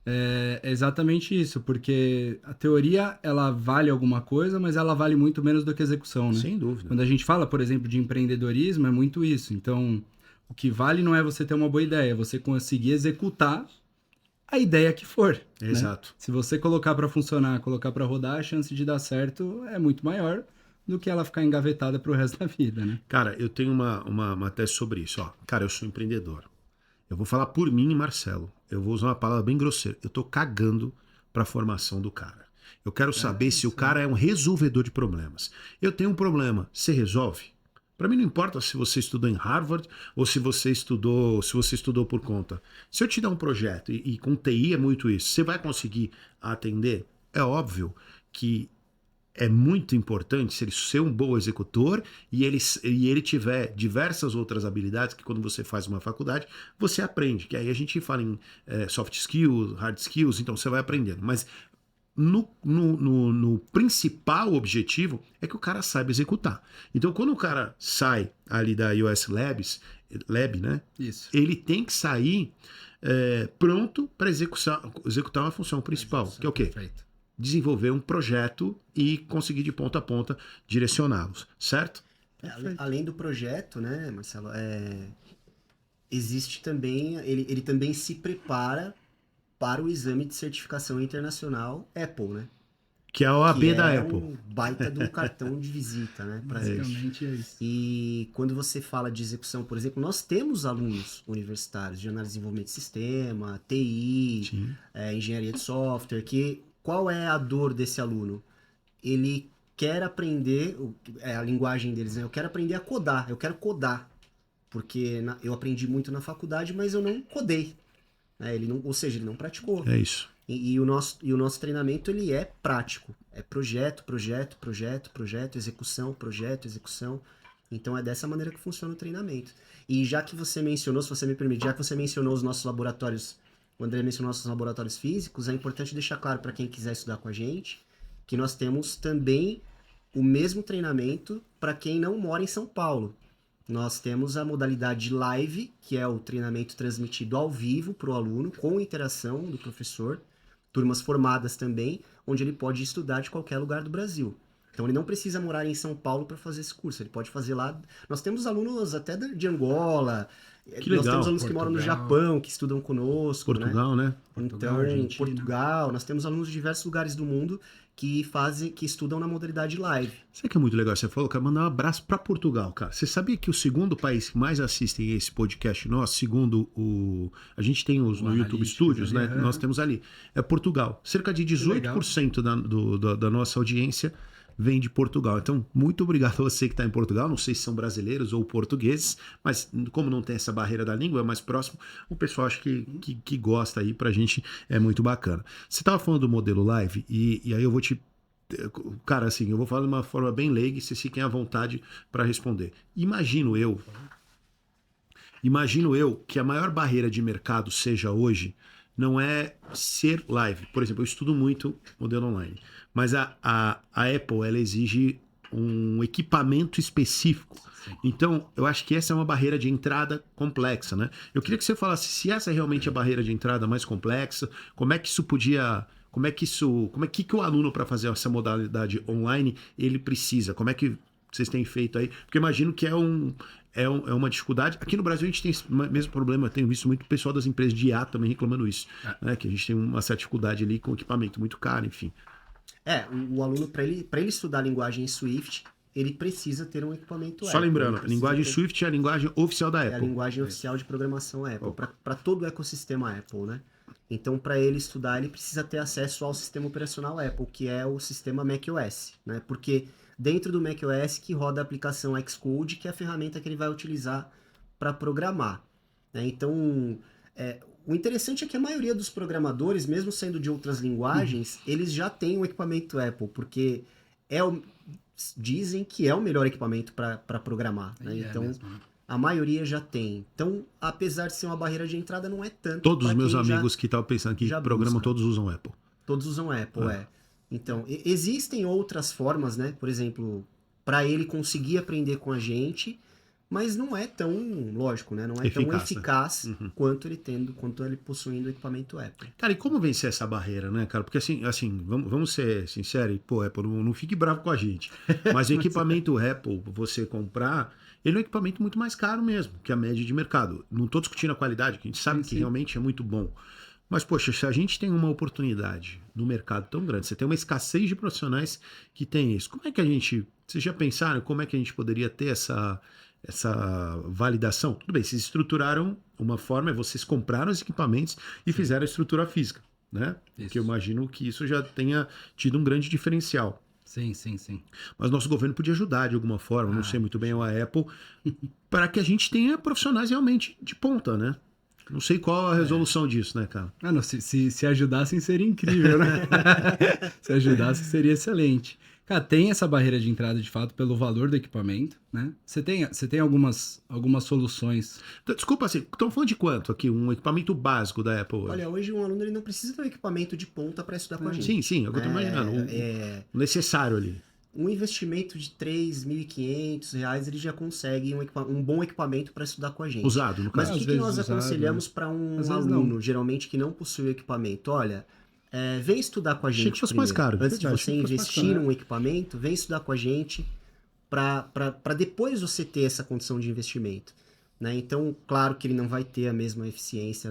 É exatamente isso, porque a teoria, ela vale alguma coisa, mas ela vale muito menos do que a execução, né? Sem dúvida. Quando a gente fala, por exemplo, de empreendedorismo, é muito isso. Então, o que vale não é você ter uma boa ideia, é você conseguir executar a ideia que for. Exato. Né? Se você colocar para funcionar, colocar para rodar, a chance de dar certo é muito maior do que ela ficar engavetada pro resto da vida, né? Cara, eu tenho uma tese sobre isso. Ó. Cara, eu sou empreendedor. Eu vou falar por mim e Marcelo. Eu vou usar uma palavra bem grosseira. Eu tô cagando pra formação do cara. Eu quero saber se o cara é um resolvedor de problemas. Eu tenho um problema. Você resolve? Para mim não importa se você estudou em Harvard ou se você estudou por conta. Se eu te dar um projeto, e com TI é muito isso, você vai conseguir atender? É óbvio que é muito importante se ele ser um bom executor e ele tiver diversas outras habilidades que quando você faz uma faculdade, você aprende. Que aí a gente fala em soft skills, hard skills, então você vai aprendendo. Mas no principal objetivo é que o cara saiba executar. Então, quando o cara sai ali da US Lab, né? Isso. Ele tem que sair pronto para executar uma função principal, que é o quê? Perfeito. Desenvolver um projeto e conseguir de ponta a ponta direcioná-los, certo? Além do projeto, né, Marcelo, existe também, ele também se prepara para o exame de certificação internacional Apple, né? Que é a OAB da Apple. Um baita de um cartão de visita, né? Basicamente é isso. E quando você fala de execução, por exemplo, nós temos alunos universitários de análise de desenvolvimento de sistema, TI, engenharia de software, qual é a dor desse aluno? Ele quer aprender, a linguagem deles, né? Eu quero aprender a codar, eu quero codar. Porque eu aprendi muito na faculdade, mas eu não codei. Ou seja, ele não praticou. É isso. E o nosso treinamento, ele é prático. É projeto, execução, projeto, execução. Então é dessa maneira que funciona o treinamento. E já que você mencionou, se você me permite, já que você mencionou os nossos laboratórios, o André mencionou nossos laboratórios físicos, é importante deixar claro para quem quiser estudar com a gente que nós temos também o mesmo treinamento para quem não mora em São Paulo. Nós temos a modalidade live, que é o treinamento transmitido ao vivo para o aluno, com interação do professor, turmas formadas também, onde ele pode estudar de qualquer lugar do Brasil. Então ele não precisa morar em São Paulo para fazer esse curso, ele pode fazer lá. Nós temos alunos até de Angola, nós temos alunos que moram no Japão, que estudam conosco. Portugal, né? Então, Argentina. Portugal, nós temos alunos de diversos lugares do mundo que estudam na modalidade live. Sabe que é muito legal? Você falou, quero mandar um abraço para Portugal, cara. Você sabia que o segundo país que mais assistem esse podcast nosso, segundo a gente tem no YouTube Studios, né? Nós temos ali, é Portugal. Cerca de 18% da nossa audiência vem de Portugal. Então, muito obrigado a você que está em Portugal. Não sei se são brasileiros ou portugueses, mas como não tem essa barreira da língua, é mais próximo, o pessoal acho que gosta aí, pra gente é muito bacana. Você estava falando do modelo live e aí eu vou te... Cara, assim, eu vou falar de uma forma bem leiga e vocês fiquem à vontade para responder. Imagino eu que a maior barreira de mercado seja hoje não é ser live. Por exemplo, eu estudo muito modelo online, mas a Apple, ela exige um equipamento específico. Então, eu acho que essa é uma barreira de entrada complexa, né? Eu queria que você falasse se essa é realmente a barreira de entrada mais complexa, como é que isso podia... Como é que o aluno, para fazer essa modalidade online, ele precisa? Como é que vocês têm feito aí? Porque eu imagino que é uma dificuldade. Aqui no Brasil a gente tem esse mesmo problema. Eu tenho visto muito pessoal das empresas de IA também reclamando isso. Né? Que a gente tem uma certa dificuldade ali com equipamento muito caro, enfim. O aluno, para ele estudar a linguagem Swift, ele precisa ter um equipamento Só Apple. lembrando, a linguagem Swift é a linguagem oficial da Apple. É a linguagem oficial de programação Apple, para todo o ecossistema Apple, né? Então, para ele estudar, ele precisa ter acesso ao sistema operacional Apple, que é o sistema macOS, né? Porque dentro do macOS que roda a aplicação Xcode, que é a ferramenta que ele vai utilizar para programar, né? Então, o interessante é que a maioria dos programadores, mesmo sendo de outras linguagens, eles já têm um equipamento Apple, porque dizem que é o melhor equipamento para programar, né? Então, mesmo, né? a maioria já tem. Então, apesar de ser uma barreira de entrada, não é tanto. Todos os pra meus quem amigos que estavam pensando que já programam, busca. todos usam Apple. Todos usam Apple, Então, existem outras formas, né? Por exemplo, para ele conseguir aprender com a gente, mas não é tão, lógico, né? Não é tão eficaz quanto ele possuindo o equipamento Apple. Cara, e como vencer essa barreira, né, cara? Porque assim vamos ser sinceros, pô, Apple, não fique bravo com a gente. Mas o equipamento Apple, você comprar, ele é um equipamento muito mais caro mesmo, que a média de mercado. Não tô discutindo a qualidade, que a gente sabe que realmente é muito bom. Mas, poxa, se a gente tem uma oportunidade no mercado tão grande, você tem uma escassez de profissionais que tem isso, como é que a gente... Vocês já pensaram como é que a gente poderia ter essa validação? Tudo bem, vocês estruturaram uma forma, vocês compraram os equipamentos e fizeram a estrutura física, né? Isso. Que eu imagino que isso já tenha tido um grande diferencial. Sim. Mas nosso governo podia ajudar de alguma forma, não sei muito bem, a Apple, para que a gente tenha profissionais realmente de ponta, né? Não sei qual a resolução disso, né, cara? Não, se ajudassem seria incrível, né? Se ajudassem seria excelente. Cara, tem essa barreira de entrada de fato pelo valor do equipamento, né? Você tem algumas soluções. Desculpa, assim, estão falando de quanto aqui? Um equipamento básico da Apple hoje? Olha, hoje um aluno ele não precisa ter um equipamento de ponta para estudar com a gente. Sim, é o que eu tô imaginando. O necessário ali. Um investimento de R$3.500, ele já consegue um bom equipamento para estudar com a gente. Usado, no caso. Mas o que nós aconselhamos para um aluno, geralmente, que não possui o equipamento? Olha, vem estudar com a gente. Achei que fosse mais caro. Antes de você investir num equipamento, vem estudar com a gente para depois você ter essa condição de investimento, né? Então, claro que ele não vai ter a mesma eficiência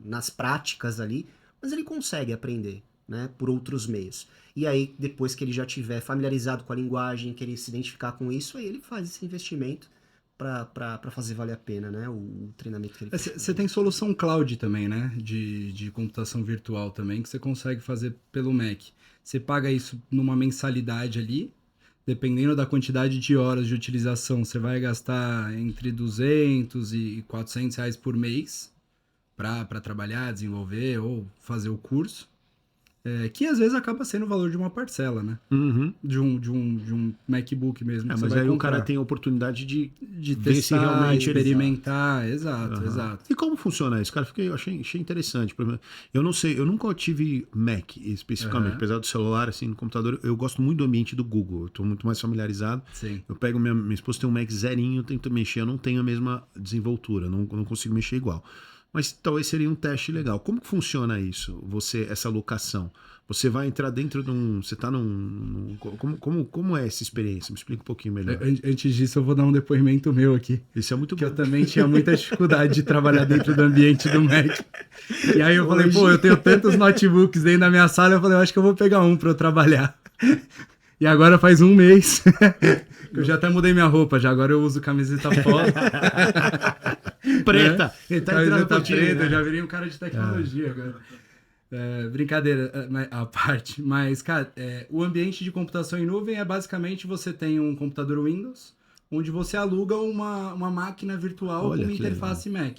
nas práticas ali, mas ele consegue aprender, né, por outros meios. E aí, depois que ele já tiver familiarizado com a linguagem, que ele se identificar com isso, aí ele faz esse investimento para fazer valer a pena, né, o treinamento que ele faz. Você tem solução cloud também, né, de computação virtual também, que você consegue fazer pelo Mac. Você paga isso numa mensalidade ali, dependendo da quantidade de horas de utilização, você vai gastar entre R$200 e R$400 por mês para trabalhar, desenvolver ou fazer o curso. Que às vezes acaba sendo o valor de uma parcela, né? De um MacBook mesmo. Mas aí o cara tem a oportunidade de testar, ver se realmente experimentar. Exato. E como funciona isso, cara? Eu achei interessante. Eu não sei, eu nunca tive Mac especificamente, apesar do celular, assim, no computador. Eu gosto muito do ambiente do Google, eu tô muito mais familiarizado. Sim. Eu pego, minha esposa tem um Mac zerinho, eu tento mexer, eu não tenho a mesma desenvoltura, não consigo mexer igual. Mas talvez seria um teste legal. Como que funciona isso? Essa locação? Você vai entrar dentro de um... Você tá como é essa experiência? Me explica um pouquinho melhor. Antes disso, eu vou dar um depoimento meu aqui. Isso é muito bom. Que eu também tinha muita dificuldade de trabalhar dentro do ambiente do Mac. E aí eu falei, eu tenho tantos notebooks dentro da minha sala, eu falei, eu acho que eu vou pegar um para eu trabalhar. E agora faz um mês. Eu já até mudei minha roupa, agora eu uso camiseta polo. Preta. Ele tá camiseta preta, eu já virei um cara de tecnologia agora. Brincadeira à parte, mas, cara, o ambiente de computação em nuvem é basicamente você tem um computador Windows, onde você aluga uma máquina virtual com uma interface Mac.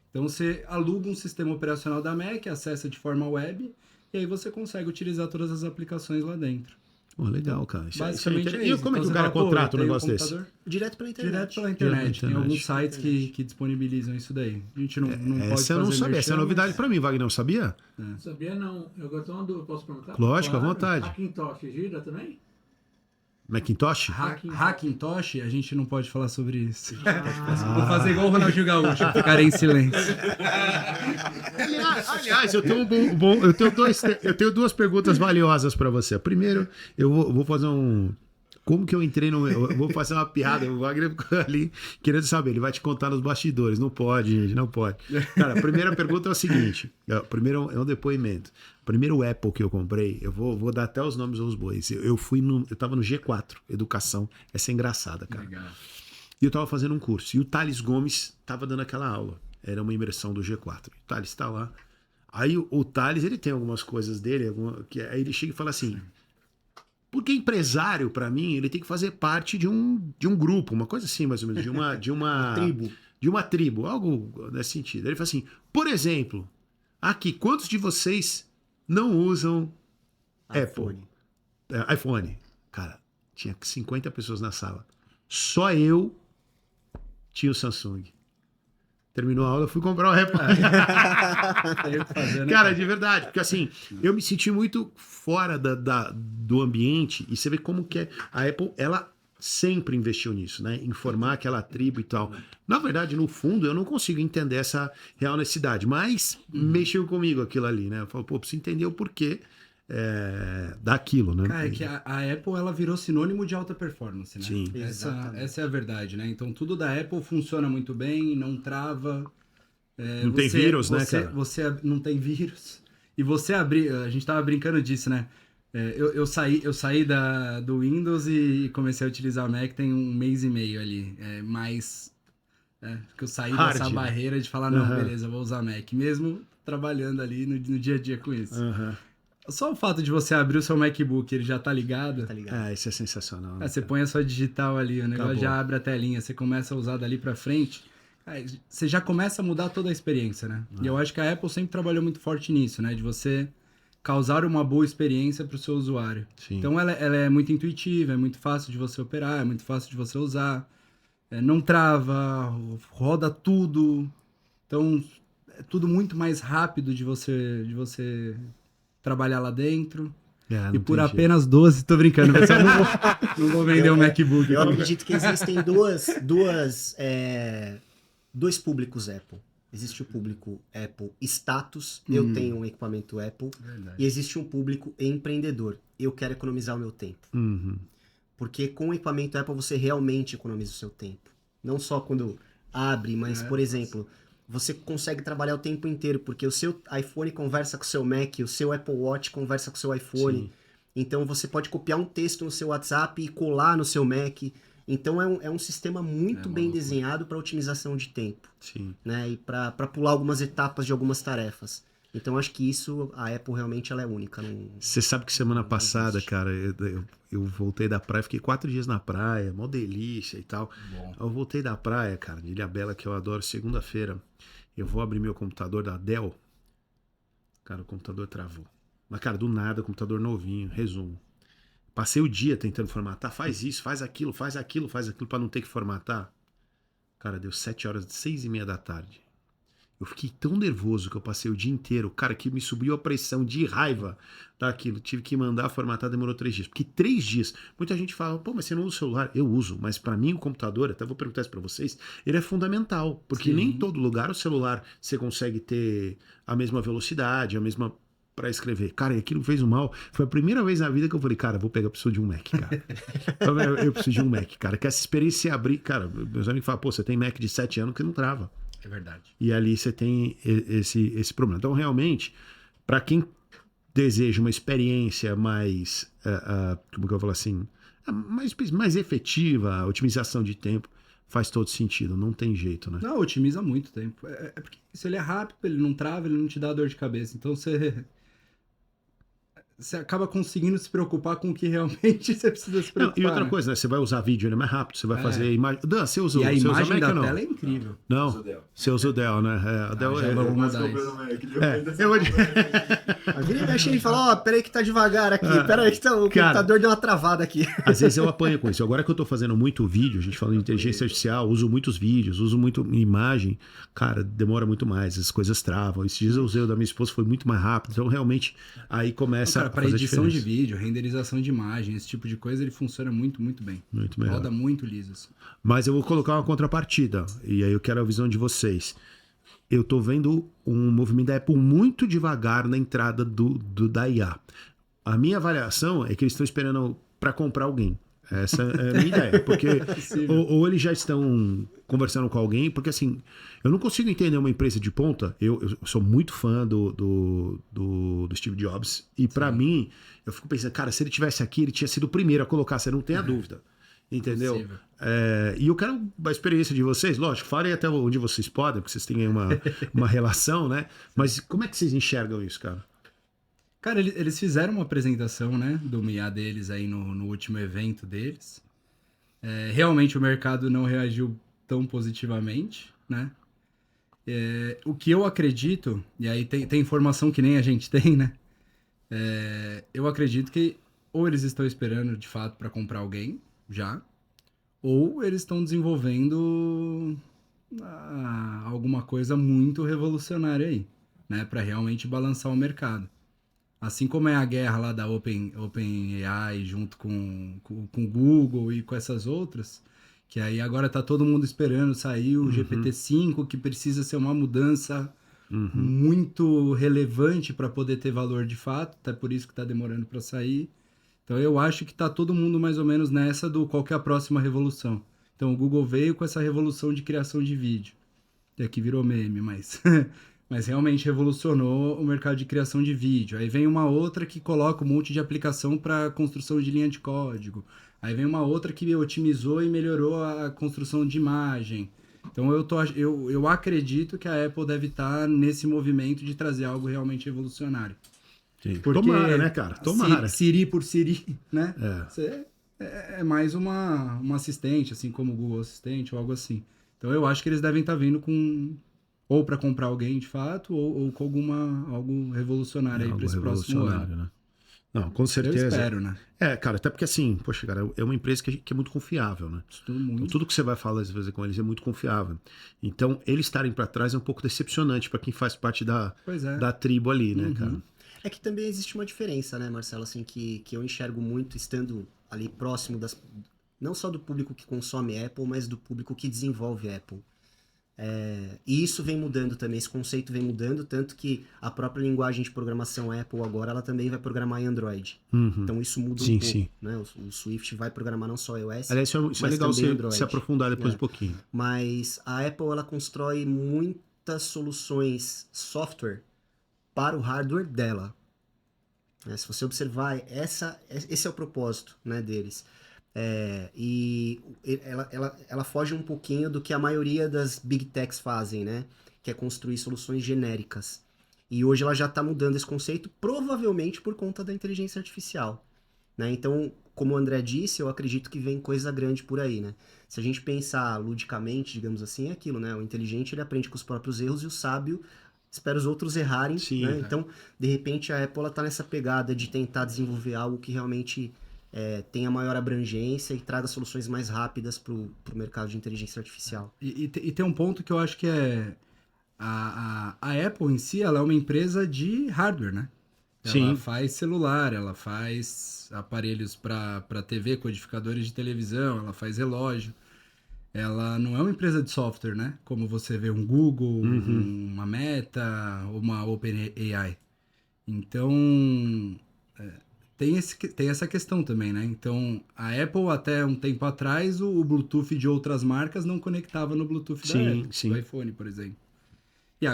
Então você aluga um sistema operacional da Mac, acessa de forma web, e aí você consegue utilizar todas as aplicações lá dentro. Legal, cara. Basicamente é isso. E como é que o cara contrata um negócio desse? Direto pela internet. Direto pela internet. Tem alguns sites que disponibilizam isso daí. A gente não pode fazer. Essa eu não sabia. Essa é novidade pra mim, Wagner. Sabia? Sabia não. Eu agora tô uma dúvida. Posso perguntar? Lógico, à vontade. Hackintosh gira também? Macintosh? Hackintosh, a gente não pode falar sobre isso. Vou fazer igual o Ronaldinho Gaúcho, ficar em silêncio. Aliás, eu tenho duas perguntas valiosas para você. Primeiro, eu vou fazer como que eu entrei eu vou fazer uma piada, o Wagner ficou ali querendo saber, ele vai te contar nos bastidores. Não pode, gente, não pode. Cara, a primeira pergunta é o seguinte, primeiro é um depoimento. O primeiro Apple que eu comprei, eu vou dar até os nomes aos bois. Eu tava no G4, Educação. Essa é engraçada, cara. Legal. E eu tava fazendo um curso. E o Thales Gomes tava dando aquela aula. Era uma imersão do G4. O Thales tá lá. Aí o Thales, ele tem algumas coisas dele, aí ele chega e fala assim, Porque empresário, para mim, ele tem que fazer parte de um grupo, uma coisa assim, mais ou menos, Tribo. de uma tribo, algo nesse sentido. Ele fala assim, por exemplo, aqui, quantos de vocês não usam Apple? iPhone. Cara, tinha 50 pessoas na sala. Só eu tinha o Samsung. Terminou a aula, eu fui comprar o Apple. Tem o que fazer, né, Cara, de verdade, porque assim, eu me senti muito fora do ambiente e você vê como que a Apple, ela sempre investiu nisso, né? Em formar aquela tribo e tal. Na verdade, no fundo, eu não consigo entender essa real necessidade, mas mexeu comigo aquilo ali, né? Eu falo, pô, preciso entender o porquê daquilo, né? Cara, é que a Apple, ela virou sinônimo de alta performance, né? Sim. Essa é a verdade, né? Então, tudo da Apple funciona muito bem, não trava. Não tem vírus, né, cara? Você não tem vírus. E você abrir... A gente tava brincando disso, né? Eu saí do Windows e comecei a utilizar o Mac tem um mês e meio ali. Mas... que eu saí Hard, dessa né? barreira de falar, não, beleza, eu vou usar Mac. Mesmo trabalhando ali no dia a dia com isso. Só o fato de você abrir o seu MacBook, ele já tá ligado. Isso é sensacional. Né, Você põe a sua digital ali, o negócio já abre a telinha, você começa a usar dali pra frente. Você já começa a mudar toda a experiência, né? E eu acho que a Apple sempre trabalhou muito forte nisso, né? De você causar uma boa experiência pro seu usuário. Sim. Então ela é muito intuitiva, é muito fácil de você operar, é muito fácil de você usar. Não trava, roda tudo. Então é tudo muito mais rápido de você trabalhar lá dentro. E por apenas 12, tô brincando, mas eu não vou vender um MacBook. Eu acredito que existem dois públicos Apple. Existe o público Apple status, eu tenho um equipamento Apple, e existe um público empreendedor. Eu quero economizar o meu tempo. Porque com o equipamento Apple você realmente economiza o seu tempo. Não só quando abre, mas, por exemplo, você consegue trabalhar o tempo inteiro, porque o seu iPhone conversa com o seu Mac, o seu Apple Watch conversa com o seu iPhone. Sim. Então você pode copiar um texto no seu WhatsApp e colar no seu Mac. Então é um sistema muito bem desenhado para otimização de tempo. Sim. Né? E para pular algumas etapas de algumas tarefas. Então acho que isso, a Apple realmente ela é única. Você sabe que semana passada, cara, eu voltei da praia, fiquei 4 dias na praia, mó delícia e tal. Bom. Eu voltei da praia, cara, de Ilhabela, que eu adoro, segunda-feira. Eu vou abrir meu computador da Dell. Cara, o computador travou. Mas, cara, do nada, o computador novinho, resumo. Passei o dia tentando formatar, faz isso, faz aquilo para não ter que formatar. Cara, deu 7 horas, 6:30 da tarde. Eu fiquei tão nervoso que eu passei o dia inteiro, cara, que me subiu a pressão de raiva daquilo. Tive que mandar formatar, demorou 3 dias. Porque 3 dias, muita gente fala, pô, mas você não usa o celular? Eu uso, mas para mim o computador, até vou perguntar isso para vocês, ele é fundamental. Porque nem em todo lugar o celular você consegue ter a mesma velocidade, a mesma para escrever. Cara, e aquilo fez um mal. Foi a primeira vez na vida que eu falei, cara, preciso de um Mac, cara. eu preciso de um Mac, cara. Que essa experiência abrir, cara, meus amigos falam, pô, você tem Mac de 7 anos que não trava. É verdade. E ali você tem esse problema. Então, realmente, para quem deseja uma experiência mais, como que eu falo assim, mais efetiva, otimização de tempo, faz todo sentido, não tem jeito, né? Não, otimiza muito tempo. Porque se ele é rápido, ele não trava, ele não te dá dor de cabeça. Então você acaba conseguindo se preocupar com o que realmente você precisa se preocupar. Não, e outra coisa, né? Você vai usar vídeo, ele é mais rápido, você vai fazer imagem. Dan, você usa e a imagem da Mac, tela é incrível. Não, você usa o Dell, né? A Dell vamos mudar isso. A vira e mexe e fala, peraí que tá devagar aqui, peraí que o computador deu uma travada aqui. Às vezes eu apanho com isso. Agora que eu tô fazendo muito vídeo, a gente fala de inteligência artificial, uso muitos vídeos, uso muito imagem, cara, demora muito mais, as coisas travam. Esses dias eu usei o da minha esposa, foi muito mais rápido, então realmente aí começa para edição de vídeo, renderização de imagem, esse tipo de coisa, ele funciona muito, muito bem. Muito melhor. Roda muito liso. Assim. Mas eu vou colocar uma contrapartida, e aí eu quero a visão de vocês. Eu tô vendo um movimento da Apple muito devagar na entrada da IA. A minha avaliação é que eles estão esperando para comprar alguém. Essa é a minha ideia. Porque ou eles já estão conversando com alguém, porque assim, eu não consigo entender uma empresa de ponta. Eu sou muito fã do Steve Jobs. E para mim, eu fico pensando, cara, se ele tivesse aqui, ele tinha sido o primeiro a colocar, você não tem a dúvida. Entendeu? E eu quero a experiência de vocês, lógico, falem até onde vocês podem, porque vocês têm uma relação, né? Mas como é que vocês enxergam isso, cara? Cara, eles fizeram uma apresentação, né, do MIA deles aí no último evento deles. Realmente o mercado não reagiu tão positivamente, né? O que eu acredito, e aí tem informação que nem a gente tem, né? Eu acredito que ou eles estão esperando de fato para comprar alguém já, ou eles estão desenvolvendo alguma coisa muito revolucionária aí, né? Para realmente balançar o mercado. Assim como é a guerra lá da OpenAI junto com o Google e com essas outras, que aí agora tá todo mundo esperando sair o GPT-5, que precisa ser uma mudança muito relevante para poder ter valor de fato, até por isso que tá demorando para sair. Então eu acho que tá todo mundo mais ou menos nessa do qual que é a próxima revolução. Então o Google veio com essa revolução de criação de vídeo. E aqui virou meme, mas mas realmente revolucionou o mercado de criação de vídeo. Aí vem uma outra que coloca um monte de aplicação para construção de linha de código. Aí vem uma outra que otimizou e melhorou a construção de imagem. Então eu acredito que a Apple deve estar nesse movimento de trazer algo realmente revolucionário. Sim. Porque Tomara, né, cara? Tomara. Siri por Siri, né? Você é mais uma assistente, assim como o Google Assistente ou algo assim. Então eu acho que eles devem estar vindo com ou para comprar alguém de fato ou com algo revolucionário aí para esse próximo ano. Né? Não, com certeza. Eu espero, né? Cara, até porque assim, poxa, cara, é uma empresa que é muito confiável, né? Então, tudo que você vai falar às vezes com eles é muito confiável. Então, eles estarem para trás é um pouco decepcionante para quem faz parte da tribo ali, né, cara? É que também existe uma diferença, né, Marcelo, assim, que eu enxergo muito estando ali próximo não só do público que consome Apple, mas do público que desenvolve Apple. E isso vem mudando também, esse conceito vem mudando, tanto que a própria linguagem de programação Apple agora, ela também vai programar em Android. Então isso muda um pouco, sim. né? O Swift vai programar não só iOS, aliás, isso é legal se aprofundar depois um pouquinho. Mas a Apple, ela constrói muitas soluções software para o hardware dela. Se você observar, esse é o propósito, né, deles. E ela foge um pouquinho do que a maioria das big techs fazem, né? Que é construir soluções genéricas. E hoje ela já está mudando esse conceito, provavelmente por conta da inteligência artificial, né? Então, como o André disse, eu acredito que vem coisa grande por aí, né? Se a gente pensar ludicamente, digamos assim, é aquilo, né? O inteligente, ele aprende com os próprios erros e o sábio espera os outros errarem, né? Então, de repente, a Apple está nessa pegada de tentar desenvolver algo que realmente tenha maior abrangência e traga soluções mais rápidas para o mercado de inteligência artificial. E tem um ponto que eu acho que a Apple em si, ela é uma empresa de hardware, né? Ela faz celular, ela faz aparelhos para TV, codificadores de televisão, ela faz relógio. Ela não é uma empresa de software, né? Como você vê um Google, uma Meta, uma OpenAI. Então, tem essa questão também, né? Então, a Apple, até um tempo atrás, o Bluetooth de outras marcas não conectava no Bluetooth da Apple, do iPhone, por exemplo. E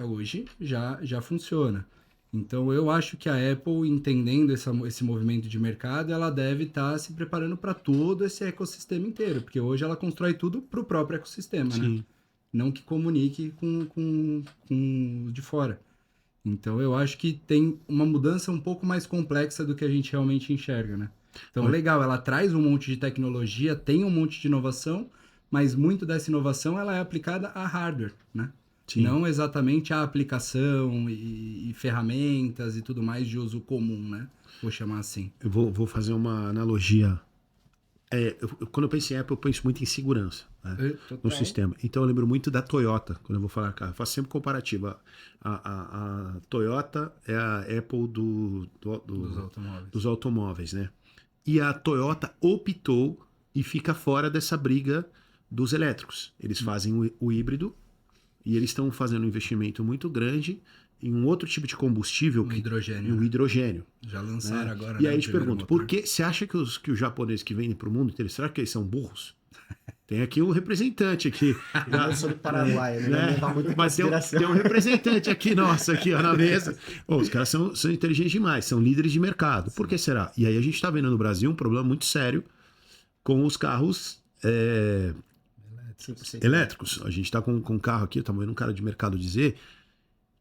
hoje já funciona. Então, eu acho que a Apple, entendendo esse movimento de mercado, ela deve estar se preparando para todo esse ecossistema inteiro, porque hoje ela constrói tudo para o próprio ecossistema, né? Não que comunique com de fora. Então, eu acho que tem uma mudança um pouco mais complexa do que a gente realmente enxerga, né? Então, legal, ela traz um monte de tecnologia, tem um monte de inovação, mas muito dessa inovação ela é aplicada a hardware, né? Não exatamente a aplicação e ferramentas e tudo mais de uso comum, né? Vou chamar assim. Eu vou fazer uma analogia. Quando eu penso em Apple, eu penso muito em segurança, né? No sistema. Então eu lembro muito da Toyota, quando eu vou falar carro. Eu faço sempre comparativa. A Toyota é a Apple dos automóveis, né? E a Toyota optou e fica fora dessa briga dos elétricos. Eles fazem o híbrido e eles estão fazendo um investimento muito grande em um outro tipo de combustível. Um hidrogênio. Já lançaram agora. E aí eu te pergunto, por que você acha que os japoneses que vendem para o mundo inteiro, será que eles são burros? Tem aqui um representante aqui. Eu sou do Paraguai, né? Mas tem um representante aqui, nossa, aqui ó, na mesa. Os caras são inteligentes demais, são líderes de mercado. Por que será? E aí a gente está vendo no Brasil um problema muito sério com os carros elétricos. A gente está com um carro aqui, eu estava vendo um cara de mercado dizer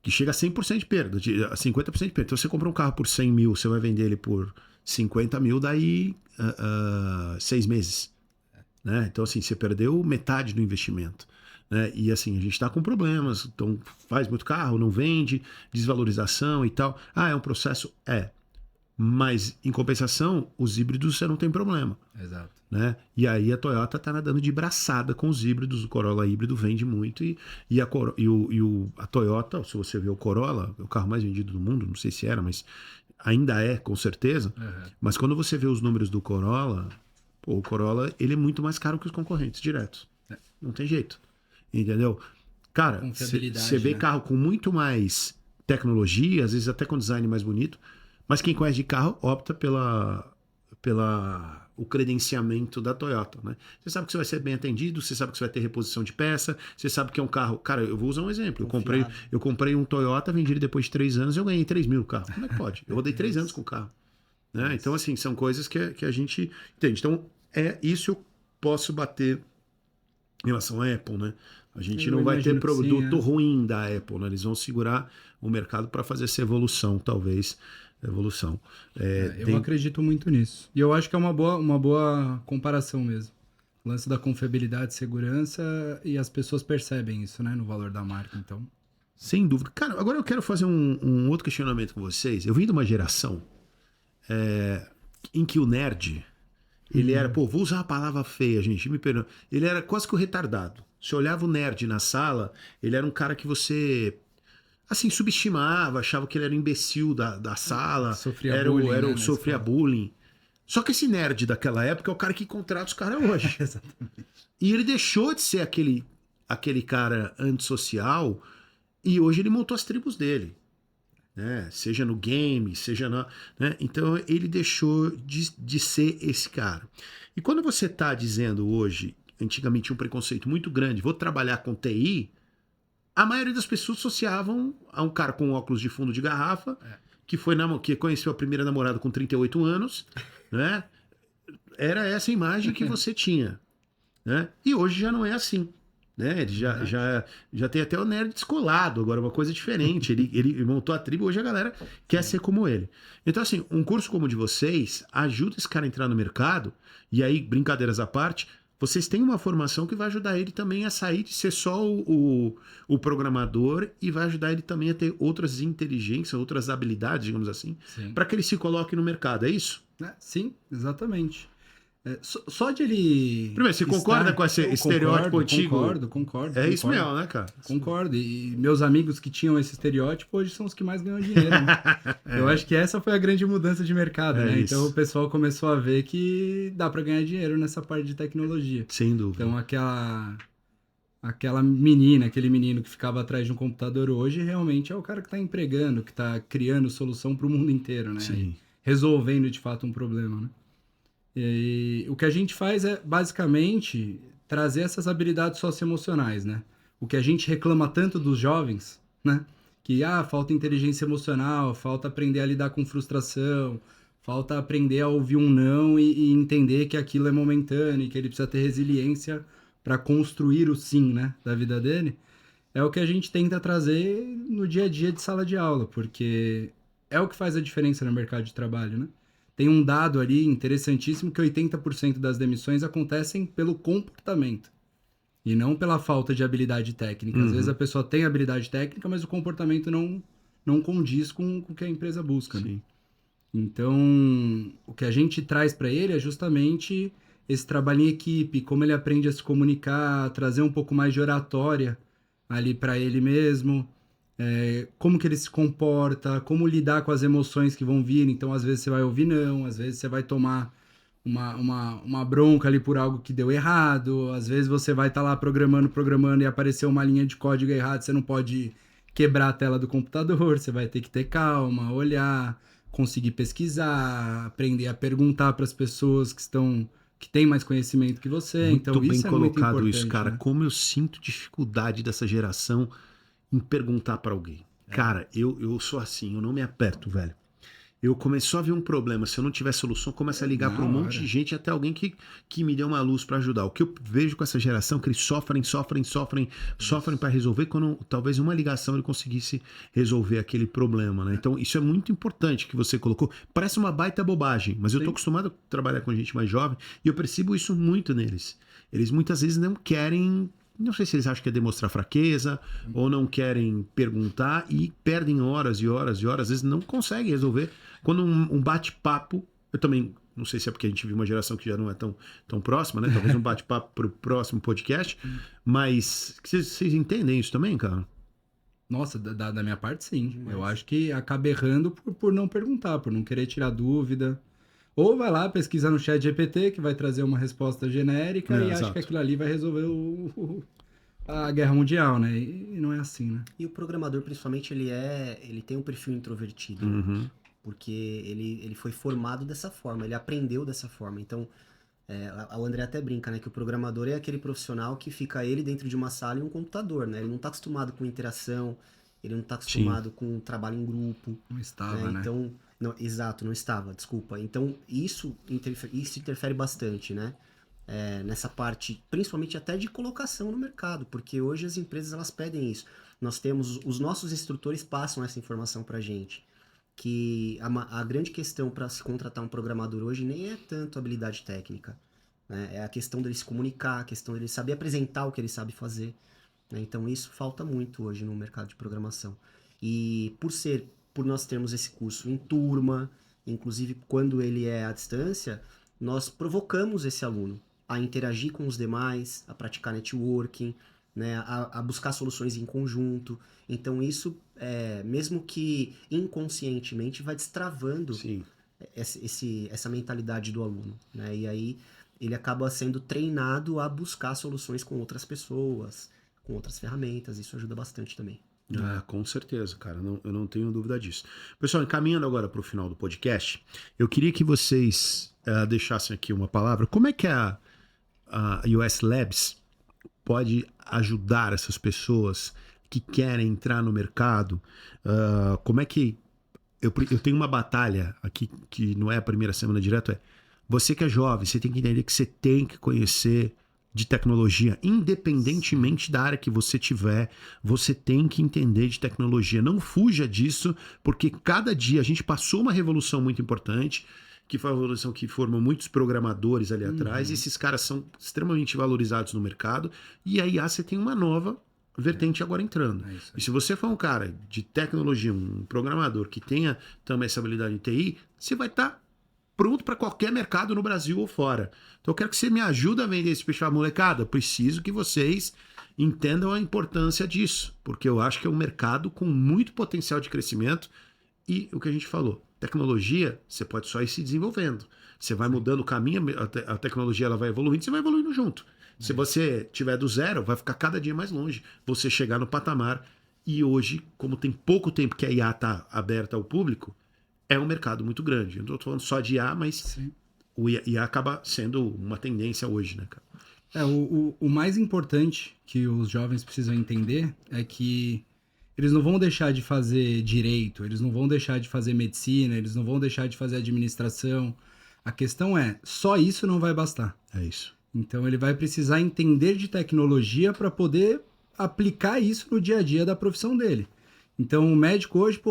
que chega a 100% de perda, a 50% de perda. Então você compra um carro por 100 mil, você vai vender ele por 50 mil daí 6 meses. Né? Então assim, você perdeu metade do investimento. Né? E assim, a gente está com problemas, então faz muito carro, não vende, desvalorização e tal. É um processo? Mas em compensação, os híbridos você não tem problema. Exato. Né? E aí a Toyota tá nadando de braçada com os híbridos, o Corolla híbrido vende muito a Toyota, se você vê o Corolla, é o carro mais vendido do mundo, não sei se era, mas ainda é, com certeza. Mas quando você vê os números do Corolla, o Corolla ele é muito mais caro que os concorrentes diretos. Não tem jeito. Entendeu? Cara, você vê carro com muito mais tecnologia, às vezes até com design mais bonito, mas quem conhece de carro opta o credenciamento da Toyota, né? Você sabe que você vai ser bem atendido, você sabe que você vai ter reposição de peça, você sabe que é um carro... Cara, eu vou usar um exemplo. Eu comprei um Toyota, vendi ele depois de 3 anos e eu ganhei 3 mil no carro. Como é que pode? Eu rodei 3 anos com o carro. Né? Então, assim, são coisas que a gente entende. Então, isso eu posso bater em relação à Apple, né? A gente não vai ter produto ruim da Apple, né? Eles vão segurar o mercado para fazer essa evolução, talvez. Eu acredito muito nisso. E eu acho que é uma boa comparação mesmo. O lance da confiabilidade, segurança, e as pessoas percebem isso, né? No valor da marca, então. Sem dúvida. Cara, agora eu quero fazer um outro questionamento com vocês. Eu vim de uma geração em que o nerd, ele era... Pô, vou usar uma palavra feia, gente, me perdoa. Ele era quase que o retardado. Você olhava o nerd na sala, ele era um cara que você... assim, subestimava, achava que ele era imbecil da sala, sofria bullying. Só que esse nerd daquela época é o cara que contrata os caras hoje. Exatamente. E ele deixou de ser aquele cara antissocial e hoje ele montou as tribos dele. Né? Seja no game, seja na... Né? Então ele deixou de ser esse cara. E quando você está dizendo hoje, antigamente tinha um preconceito muito grande, vou trabalhar com TI... A maioria das pessoas associavam a um cara com óculos de fundo de garrafa, que conheceu a primeira namorada com 38 anos, né? Era essa imagem que você tinha. Né? E hoje já não é assim. Né? Ele já tem até o nerd descolado, agora uma coisa diferente. Ele montou a tribo, hoje a galera quer ser como ele. Então, assim, um curso como o de vocês ajuda esse cara a entrar no mercado, e aí, brincadeiras à parte... Vocês têm uma formação que vai ajudar ele também a sair de ser só o programador e vai ajudar ele também a ter outras inteligências, outras habilidades, digamos assim, para que ele se coloque no mercado, é isso? Sim, exatamente. Só de ele... Primeiro, você concorda com esse estereótipo antigo? Concordo. Isso mesmo, né, cara? Concordo. E meus amigos que tinham esse estereótipo hoje são os que mais ganham dinheiro. Né? Eu acho que essa foi a grande mudança de mercado, né? Isso. Então o pessoal começou a ver que dá para ganhar dinheiro nessa parte de tecnologia. Sem dúvida. Então aquela menina, aquele menino que ficava atrás de um computador hoje, realmente é o cara que está empregando, que está criando solução para o mundo inteiro, né? Sim. Resolvendo de fato um problema, né? E o que a gente faz é, basicamente, trazer essas habilidades socioemocionais, né? O que a gente reclama tanto dos jovens, né? Que, falta inteligência emocional, falta aprender a lidar com frustração, falta aprender a ouvir um não e entender que aquilo é momentâneo e que ele precisa ter resiliência para construir o sim, né? Da vida dele. É o que a gente tenta trazer no dia a dia de sala de aula, porque é o que faz a diferença no mercado de trabalho, né? Tem um dado ali interessantíssimo que 80% das demissões acontecem pelo comportamento e não pela falta de habilidade técnica. Às vezes a pessoa tem habilidade técnica, mas o comportamento não condiz com o que a empresa busca. Né? Então, o que a gente traz para ele é justamente esse trabalho em equipe, como ele aprende a se comunicar, trazer um pouco mais de oratória ali para ele mesmo. Como que ele se comporta, como lidar com as emoções que vão vir. Então, às vezes você vai ouvir não, às vezes você vai tomar uma bronca ali por algo que deu errado, às vezes você vai estar lá programando e aparecer uma linha de código errado, você não pode quebrar a tela do computador, você vai ter que ter calma, olhar, conseguir pesquisar, aprender a perguntar para as pessoas que têm mais conhecimento que você. Muito então, bem isso colocado é muito importante, isso, cara. né? Como eu sinto dificuldade dessa geração em perguntar pra alguém. Cara, eu sou assim, eu não me aperto, velho. eu começou a ver um problema, se eu não tiver solução, começa a ligar Na para um monte hora. de gente, até alguém que me deu uma luz para ajudar. O que eu vejo com essa geração, que eles sofrem para resolver, quando talvez uma ligação ele conseguisse resolver aquele problema, né? Então, isso é muito importante que você colocou. Parece uma baita bobagem, mas eu tô Sim. acostumado a trabalhar com gente mais jovem e eu percebo isso muito neles. Eles muitas vezes não querem. Não sei se eles acham que é demonstrar fraqueza ou não querem perguntar e perdem horas e horas e horas, às vezes não conseguem resolver. Quando um bate-papo, eu também, não sei se é porque a gente vive uma geração que já não é tão próxima, né? Talvez um bate-papo para o próximo podcast, mas vocês entendem isso também, cara? Nossa, da minha parte, sim. Demais. Eu acho que acaba errando por não perguntar, por não querer tirar dúvida. Ou vai lá, pesquisa no chat GPT, que vai trazer uma resposta genérica e acha exato. que aquilo ali vai resolver a guerra mundial, né? E não é assim, né? E o programador, principalmente, ele tem um perfil introvertido, Uhum. porque ele foi formado dessa forma, ele aprendeu dessa forma. Então, o André até brinca, né, que o programador é aquele profissional que fica ele dentro de uma sala e um computador, né? Ele não está acostumado com interação, ele não está acostumado com trabalho em grupo. Não estava, né? Então, não, exato, não estava, desculpa. Então, isso interfere bastante, né? Nessa parte, principalmente até de colocação no mercado, porque hoje as empresas elas pedem isso. Nós temos, os nossos instrutores passam essa informação pra gente, que a grande questão para se contratar um programador hoje nem é tanto habilidade técnica, né? É a questão dele se comunicar, a questão dele saber apresentar o que ele sabe fazer, né? Então isso falta muito hoje no mercado de programação. E por nós termos esse curso em turma, inclusive quando ele é à distância, nós provocamos esse aluno a interagir com os demais, a praticar networking, né, a buscar soluções em conjunto. Então isso, mesmo que inconscientemente, vai destravando Sim. essa mentalidade do aluno, né? E aí ele acaba sendo treinado a buscar soluções com outras pessoas, com outras ferramentas. Isso ajuda bastante também. Ah, com certeza, cara. Eu não tenho dúvida disso. Pessoal, encaminhando agora para o final do podcast, eu queria que vocês deixassem aqui uma palavra. Como é que a US Labs pode ajudar essas pessoas que querem entrar no mercado? Como é que... Eu tenho uma batalha aqui que não é a primeira semana direto, você que é jovem, você tem que entender que você tem que conhecer de tecnologia, independentemente da área que você tiver, você tem que entender de tecnologia. Não fuja disso, porque cada dia a gente passou uma revolução muito importante, que foi a revolução que formou muitos programadores ali atrás, e esses caras são extremamente valorizados no mercado, e a IA você tem uma nova vertente agora entrando. É isso aí. E se você for um cara de tecnologia, um programador que tenha também essa habilidade em TI, você vai estar pronto para qualquer mercado no Brasil ou fora. Então eu quero que você me ajude a vender esse peixe. Molecada, preciso que vocês entendam a importância disso, porque eu acho que é um mercado com muito potencial de crescimento e o que a gente falou, tecnologia, você pode só ir se desenvolvendo. Você vai mudando o caminho, a tecnologia ela vai evoluindo, você vai evoluindo junto. Se você tiver do zero, vai ficar cada dia mais longe você chegar no patamar. E hoje, como tem pouco tempo que a IA está aberta ao público, é um mercado muito grande. Eu não estou falando só de IA, mas Sim. o IA acaba sendo uma tendência hoje, né, cara? O mais importante que os jovens precisam entender é que eles não vão deixar de fazer direito, eles não vão deixar de fazer medicina, eles não vão deixar de fazer administração. A questão é, só isso não vai bastar. É isso. Então ele vai precisar entender de tecnologia para poder aplicar isso no dia a dia da profissão dele. Então o médico hoje,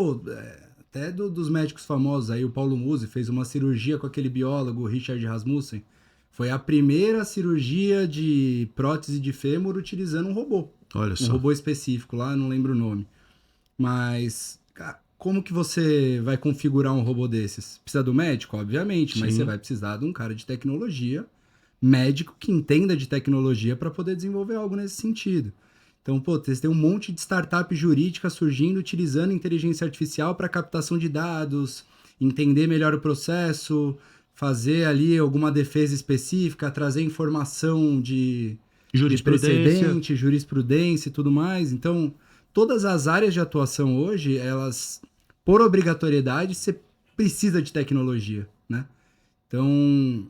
até dos médicos famosos aí, o Paulo Musi fez uma cirurgia com aquele biólogo, Richard Rasmussen. Foi a primeira cirurgia de prótese de fêmur utilizando um robô. Olha Um só. robô específico lá, não lembro o nome. Mas, cara, como que você vai configurar um robô desses? Precisa do médico? Obviamente, mas Sim. você vai precisar de um cara de tecnologia, médico que entenda de tecnologia para poder desenvolver algo nesse sentido. Então, você tem um monte de startup jurídica surgindo utilizando inteligência artificial para captação de dados, entender melhor o processo, fazer ali alguma defesa específica, trazer informação de precedente, jurisprudência e tudo mais. Então, todas as áreas de atuação hoje, elas, por obrigatoriedade, você precisa de tecnologia, né? Então,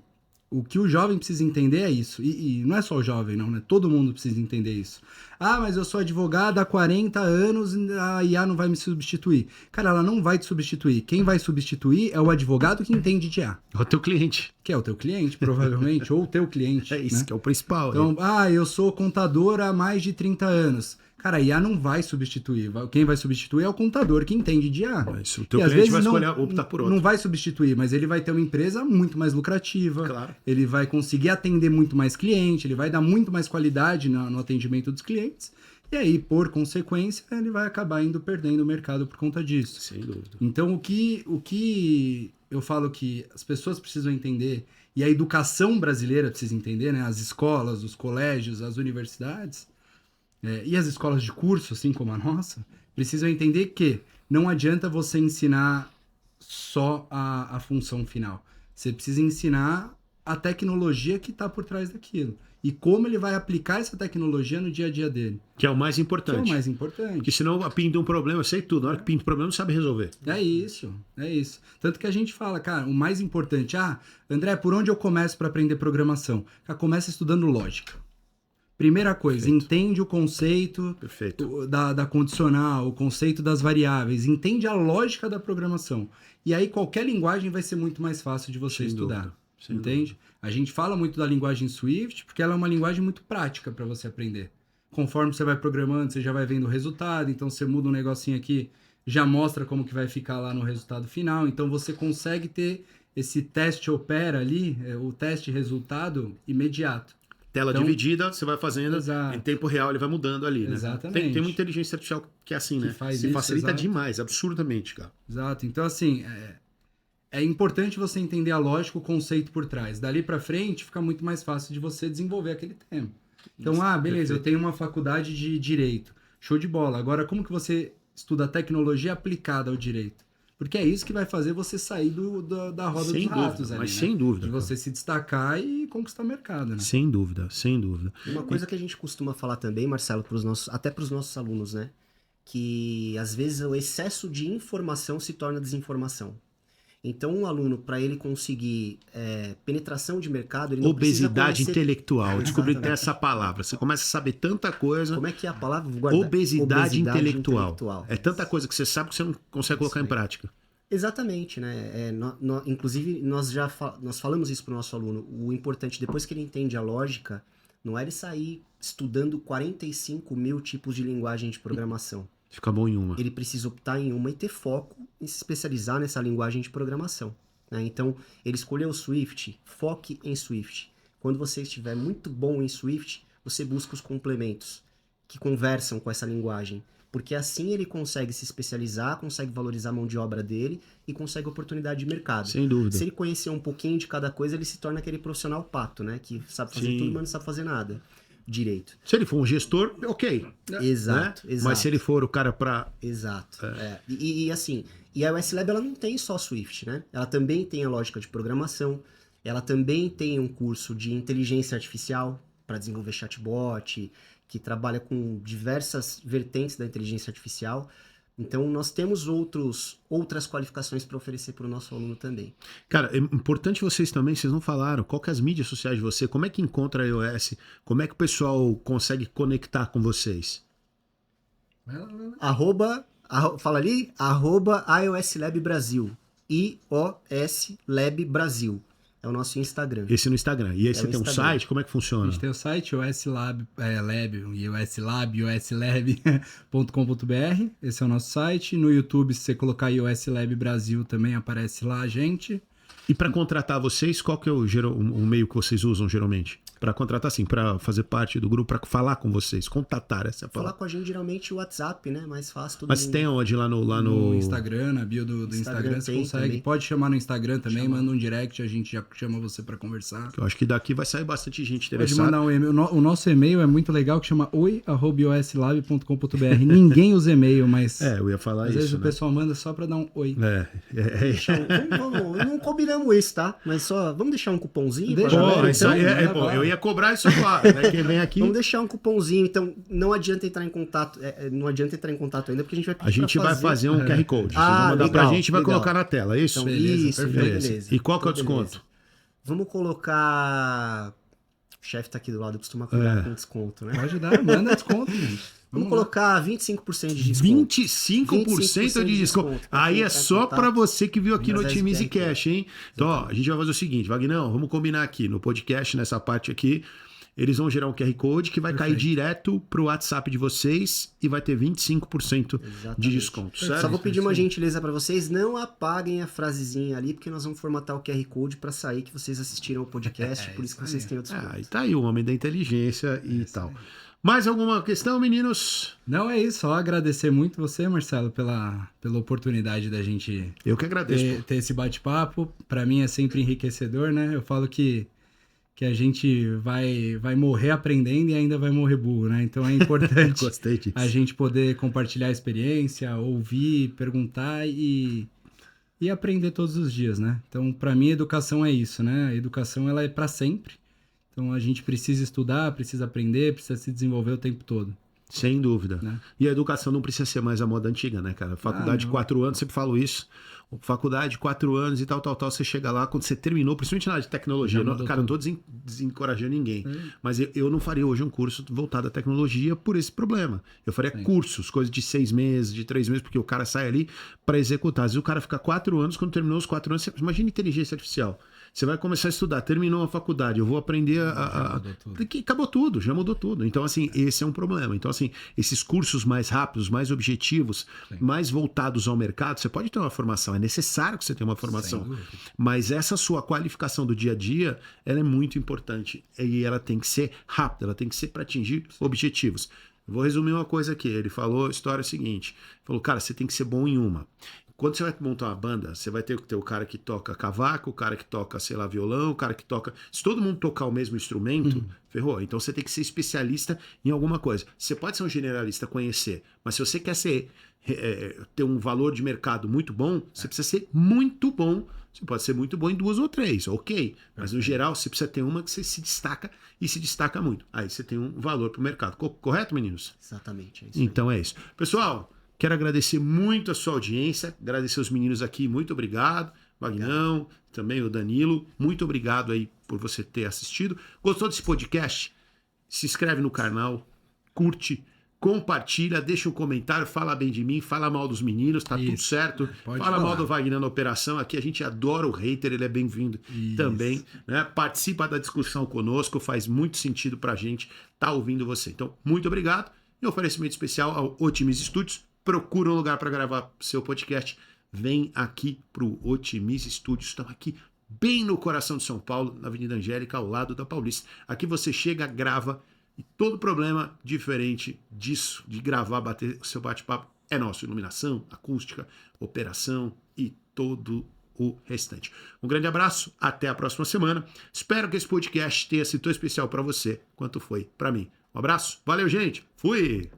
o que o jovem precisa entender é isso. E não é só o jovem, não, né? Todo mundo precisa entender isso. Ah, mas eu sou advogado há 40 anos e a IA não vai me substituir. Cara, ela não vai te substituir. Quem vai substituir é o advogado que entende de IA. É o teu cliente. Que é o teu cliente, provavelmente, ou o teu cliente. É isso, né? que é o principal. Então, eu sou contador há mais de 30 anos. Cara, a IA não vai substituir. Quem vai substituir é o contador que entende de IA. Mas o teu E às cliente vezes vai escolher optar por outro. Não vai substituir, mas ele vai ter uma empresa muito mais lucrativa. Claro. Ele vai conseguir atender muito mais cliente, ele vai dar muito mais qualidade no atendimento dos clientes. E aí, por consequência, ele vai acabar perdendo o mercado por conta disso. Sem dúvida. Então, o que eu falo que as pessoas precisam entender, e a educação brasileira precisa entender, né? As escolas, os colégios, as universidades, e as escolas de curso, assim como a nossa, precisam entender que não adianta você ensinar só a função final. Você precisa ensinar a tecnologia que está por trás daquilo. E como ele vai aplicar essa tecnologia no dia a dia dele. Que é o mais Que é importante. o mais importante. Porque senão pinta um problema, eu sei tudo. Na hora que pinta um problema, não sabe resolver. É isso. Tanto que a gente fala, cara, o mais importante, André, por onde eu começo para aprender programação? Cara, começa estudando lógica. Primeira coisa, Perfeito. Entende o conceito Perfeito. da condicional, o conceito das variáveis, entende a lógica da programação. E aí qualquer linguagem vai ser muito mais fácil de você Sem estudar. dúvida, sem Entende? A gente fala muito da linguagem Swift porque ela é uma linguagem muito prática para você aprender. Conforme você vai programando, você já vai vendo o resultado, então você muda um negocinho aqui, já mostra como que vai ficar lá no resultado final. Então você consegue ter esse teste opera ali, o teste resultado imediato. Tela Então, dividida, você vai fazendo, exato. em tempo real ele vai mudando ali, né? Exatamente. Tem uma inteligência artificial que é assim, Que né? faz Se isso, facilita exato. demais, absurdamente, cara. Exato. Então, assim, é importante você entender a lógica, o conceito por trás. Dali para frente, fica muito mais fácil de você desenvolver aquele tema. Então, beleza, perfeito. eu tenho uma faculdade de Direito. Show de bola. Agora, como que você estuda a tecnologia aplicada ao direito? Porque é isso que vai fazer você sair da roda Sem dos dúvida, ratos ali, mas né? sem dúvida, De você se destacar e conquistar o mercado, né? Sem dúvida, sem dúvida. Uma coisa que a gente costuma falar também, Marcelo, até para os nossos alunos, né? Que às vezes o excesso de informação se torna desinformação. Então, um aluno, para ele conseguir penetração de mercado, ele não Obesidade precisa conhecer... intelectual. Eu descobri até Exatamente. essa palavra. Você começa a saber tanta coisa. Como é que é a palavra? Vou guardar. Obesidade intelectual. É tanta Isso. coisa que você sabe que você não consegue colocar em prática. Exatamente, né? Inclusive, nós falamos isso para o nosso aluno. O importante, depois que ele entende a lógica, não é ele sair estudando 45 mil tipos de linguagem de programação. Fica bom em uma. Ele precisa optar em uma e ter foco em se especializar nessa linguagem de programação, né? Então, ele escolheu o Swift, foque em Swift. Quando você estiver muito bom em Swift, você busca os complementos que conversam com essa linguagem. Porque assim ele consegue se especializar, consegue valorizar a mão de obra dele e consegue oportunidade de mercado. Sem dúvida. Se ele conhecer um pouquinho de cada coisa, ele se torna aquele profissional pato, né? Que sabe fazer Sim. tudo, mas não sabe fazer nada direito. Se ele for um gestor, ok. Exato, Né? exato. Mas se ele for o cara pra... Exato. E assim, e a iOS Lab ela não tem só Swift, né? Ela também tem a lógica de programação, ela também tem um curso de inteligência artificial para desenvolver chatbot, que trabalha com diversas vertentes da inteligência artificial. Então, nós temos outras qualificações para oferecer para o nosso aluno também. Cara, é importante vocês também, vocês não falaram, qual que é as mídias sociais de você, como é que encontra a iOS, como é que o pessoal consegue conectar com vocês? Fala ali, @iOS Lab Brasil. iOS Lab Brasil. É o nosso Instagram. Esse no Instagram. E aí você o tem um Instagram. site, como é que A funciona? gente tem o site ioslab.com.br, esse é o nosso site. No YouTube, se você colocar iOS Lab Brasil, também aparece lá a gente. E para contratar vocês, qual que é o meio que vocês usam geralmente? Para contratar, assim, para fazer parte do grupo, para falar com vocês, contatar essa Falar palavra. com a gente, geralmente, o WhatsApp, né? Mais fácil. Todo Mas mundo... tem onde lá no... No Instagram, na bio do Instagram Instagram, você tem consegue. também. Pode chamar no Instagram também, manda um direct, a gente já chama você para conversar. Eu acho que daqui vai sair bastante gente Pode interessada. mandar um e-mail. O nosso e-mail é muito legal, que chama oi@ioslab.com.br. Ninguém usa e-mail, mas Eu ia falar às isso, vezes o né? pessoal manda só para dar um oi. Não combinamos isso, tá? Mas só vamos deixar um cupomzinho? Deixa, pra Pô, galera, isso então? aí manda bom, bala. eu ia cobrar isso lá, né? Quem vem aqui... Vamos deixar um cupomzinho, então não adianta entrar em contato, não adianta entrar em contato ainda, porque a gente vai pedir A gente pra vai fazer um QR Code. Vocês Ah, vão mandar pra legal, gente e vai legal. colocar na tela, é isso? Então, Beleza, isso, perfeito. beleza. E qual que é o Então, beleza. desconto? Vamos colocar... O chefe tá aqui do lado, costuma cuidar com desconto, né? Pode dar, manda desconto, gente. Vamos colocar 25% de desconto. 25% de desconto. Aí é só para você que viu aqui no Otimize Cash, hein? Então, ó, a gente vai fazer o seguinte, Vagnão, vamos combinar aqui no podcast, nessa parte aqui. Eles vão gerar um QR Code que vai cair direto pro WhatsApp de vocês e vai ter 25% de desconto, certo? Só vou pedir uma gentileza para vocês, não apaguem a frasezinha ali, porque nós vamos formatar o QR Code para sair que vocês assistiram o podcast, por isso que vocês têm o desconto. E tá aí o homem da inteligência e tal. Mais alguma questão, meninos? Não, é isso. Só agradecer muito você, Marcelo, pela oportunidade da gente Eu que agradeço. ter esse bate-papo. Para mim é sempre enriquecedor, né? Eu falo que a gente vai morrer aprendendo e ainda vai morrer burro, né? Então é importante Gostei disso. a gente poder compartilhar a experiência, ouvir, perguntar e aprender todos os dias, né? Então, para mim, educação é isso, né? A educação, ela é para sempre. Então, a gente precisa estudar, precisa aprender, precisa se desenvolver o tempo todo. Sem dúvida. Né? E a educação não precisa ser mais a moda antiga, né, cara? Faculdade de 4 anos, sempre falo isso. Faculdade, 4 anos e tal, você chega lá, quando você terminou, principalmente na área de tecnologia, cara, não tô desencorajando ninguém, mas eu não faria hoje um curso voltado à tecnologia por esse problema. Eu faria cursos, coisas de 6 meses, de 3 meses, porque o cara sai ali para executar. Às vezes o cara fica 4 anos, quando terminou os 4 anos, imagina inteligência artificial. Você vai começar a estudar, terminou a faculdade, eu vou aprender acabou tudo, já mudou tudo. Então, assim, esse é um problema. Então, assim, esses cursos mais rápidos, mais objetivos, mais voltados ao mercado, você pode ter uma formação, é necessário que você tenha uma formação. Mas essa sua qualificação do dia a dia, ela é muito importante. E ela tem que ser rápida, ela tem que ser para atingir objetivos. Vou resumir uma coisa aqui. Ele falou a história seguinte. Falou, cara, você tem que ser bom em uma. Quando você vai montar uma banda, você vai ter que ter o cara que toca cavaco, o cara que toca, sei lá, violão, o cara que toca... Se todo mundo tocar o mesmo instrumento, ferrou. Então você tem que ser especialista em alguma coisa. Você pode ser um generalista, conhecer, mas se você quer ter um valor de mercado muito bom, você precisa ser muito bom. Você pode ser muito bom em 2 ou 3, ok. Mas no geral, você precisa ter uma que você se destaca e se destaca muito. Aí você tem um valor para o mercado. Correto, meninos? Exatamente. É isso então é isso. Pessoal... Quero agradecer muito a sua audiência, agradecer os meninos aqui, muito obrigado. Vagnão, também o Danilo, muito obrigado aí por você ter assistido. Gostou desse podcast? Se inscreve no canal, curte, compartilha, deixa um comentário, fala bem de mim, fala mal dos meninos, tá tudo certo. Fala mal do Wagner na operação, aqui a gente adora o hater, ele é bem-vindo também. Né? Participa da discussão conosco, faz muito sentido pra gente tá ouvindo você. Então, muito obrigado. E oferecimento especial ao Otimize Studios. Procura um lugar para gravar seu podcast, vem aqui para o Otimize Studios. Estamos aqui bem no coração de São Paulo, na Avenida Angélica, ao lado da Paulista. Aqui você chega, grava, e todo problema diferente disso, de gravar, bater o seu bate-papo, é nosso. Iluminação, acústica, operação e todo o restante. Um grande abraço, até a próxima semana. Espero que esse podcast tenha sido tão especial para você quanto foi para mim. Um abraço, valeu gente, fui!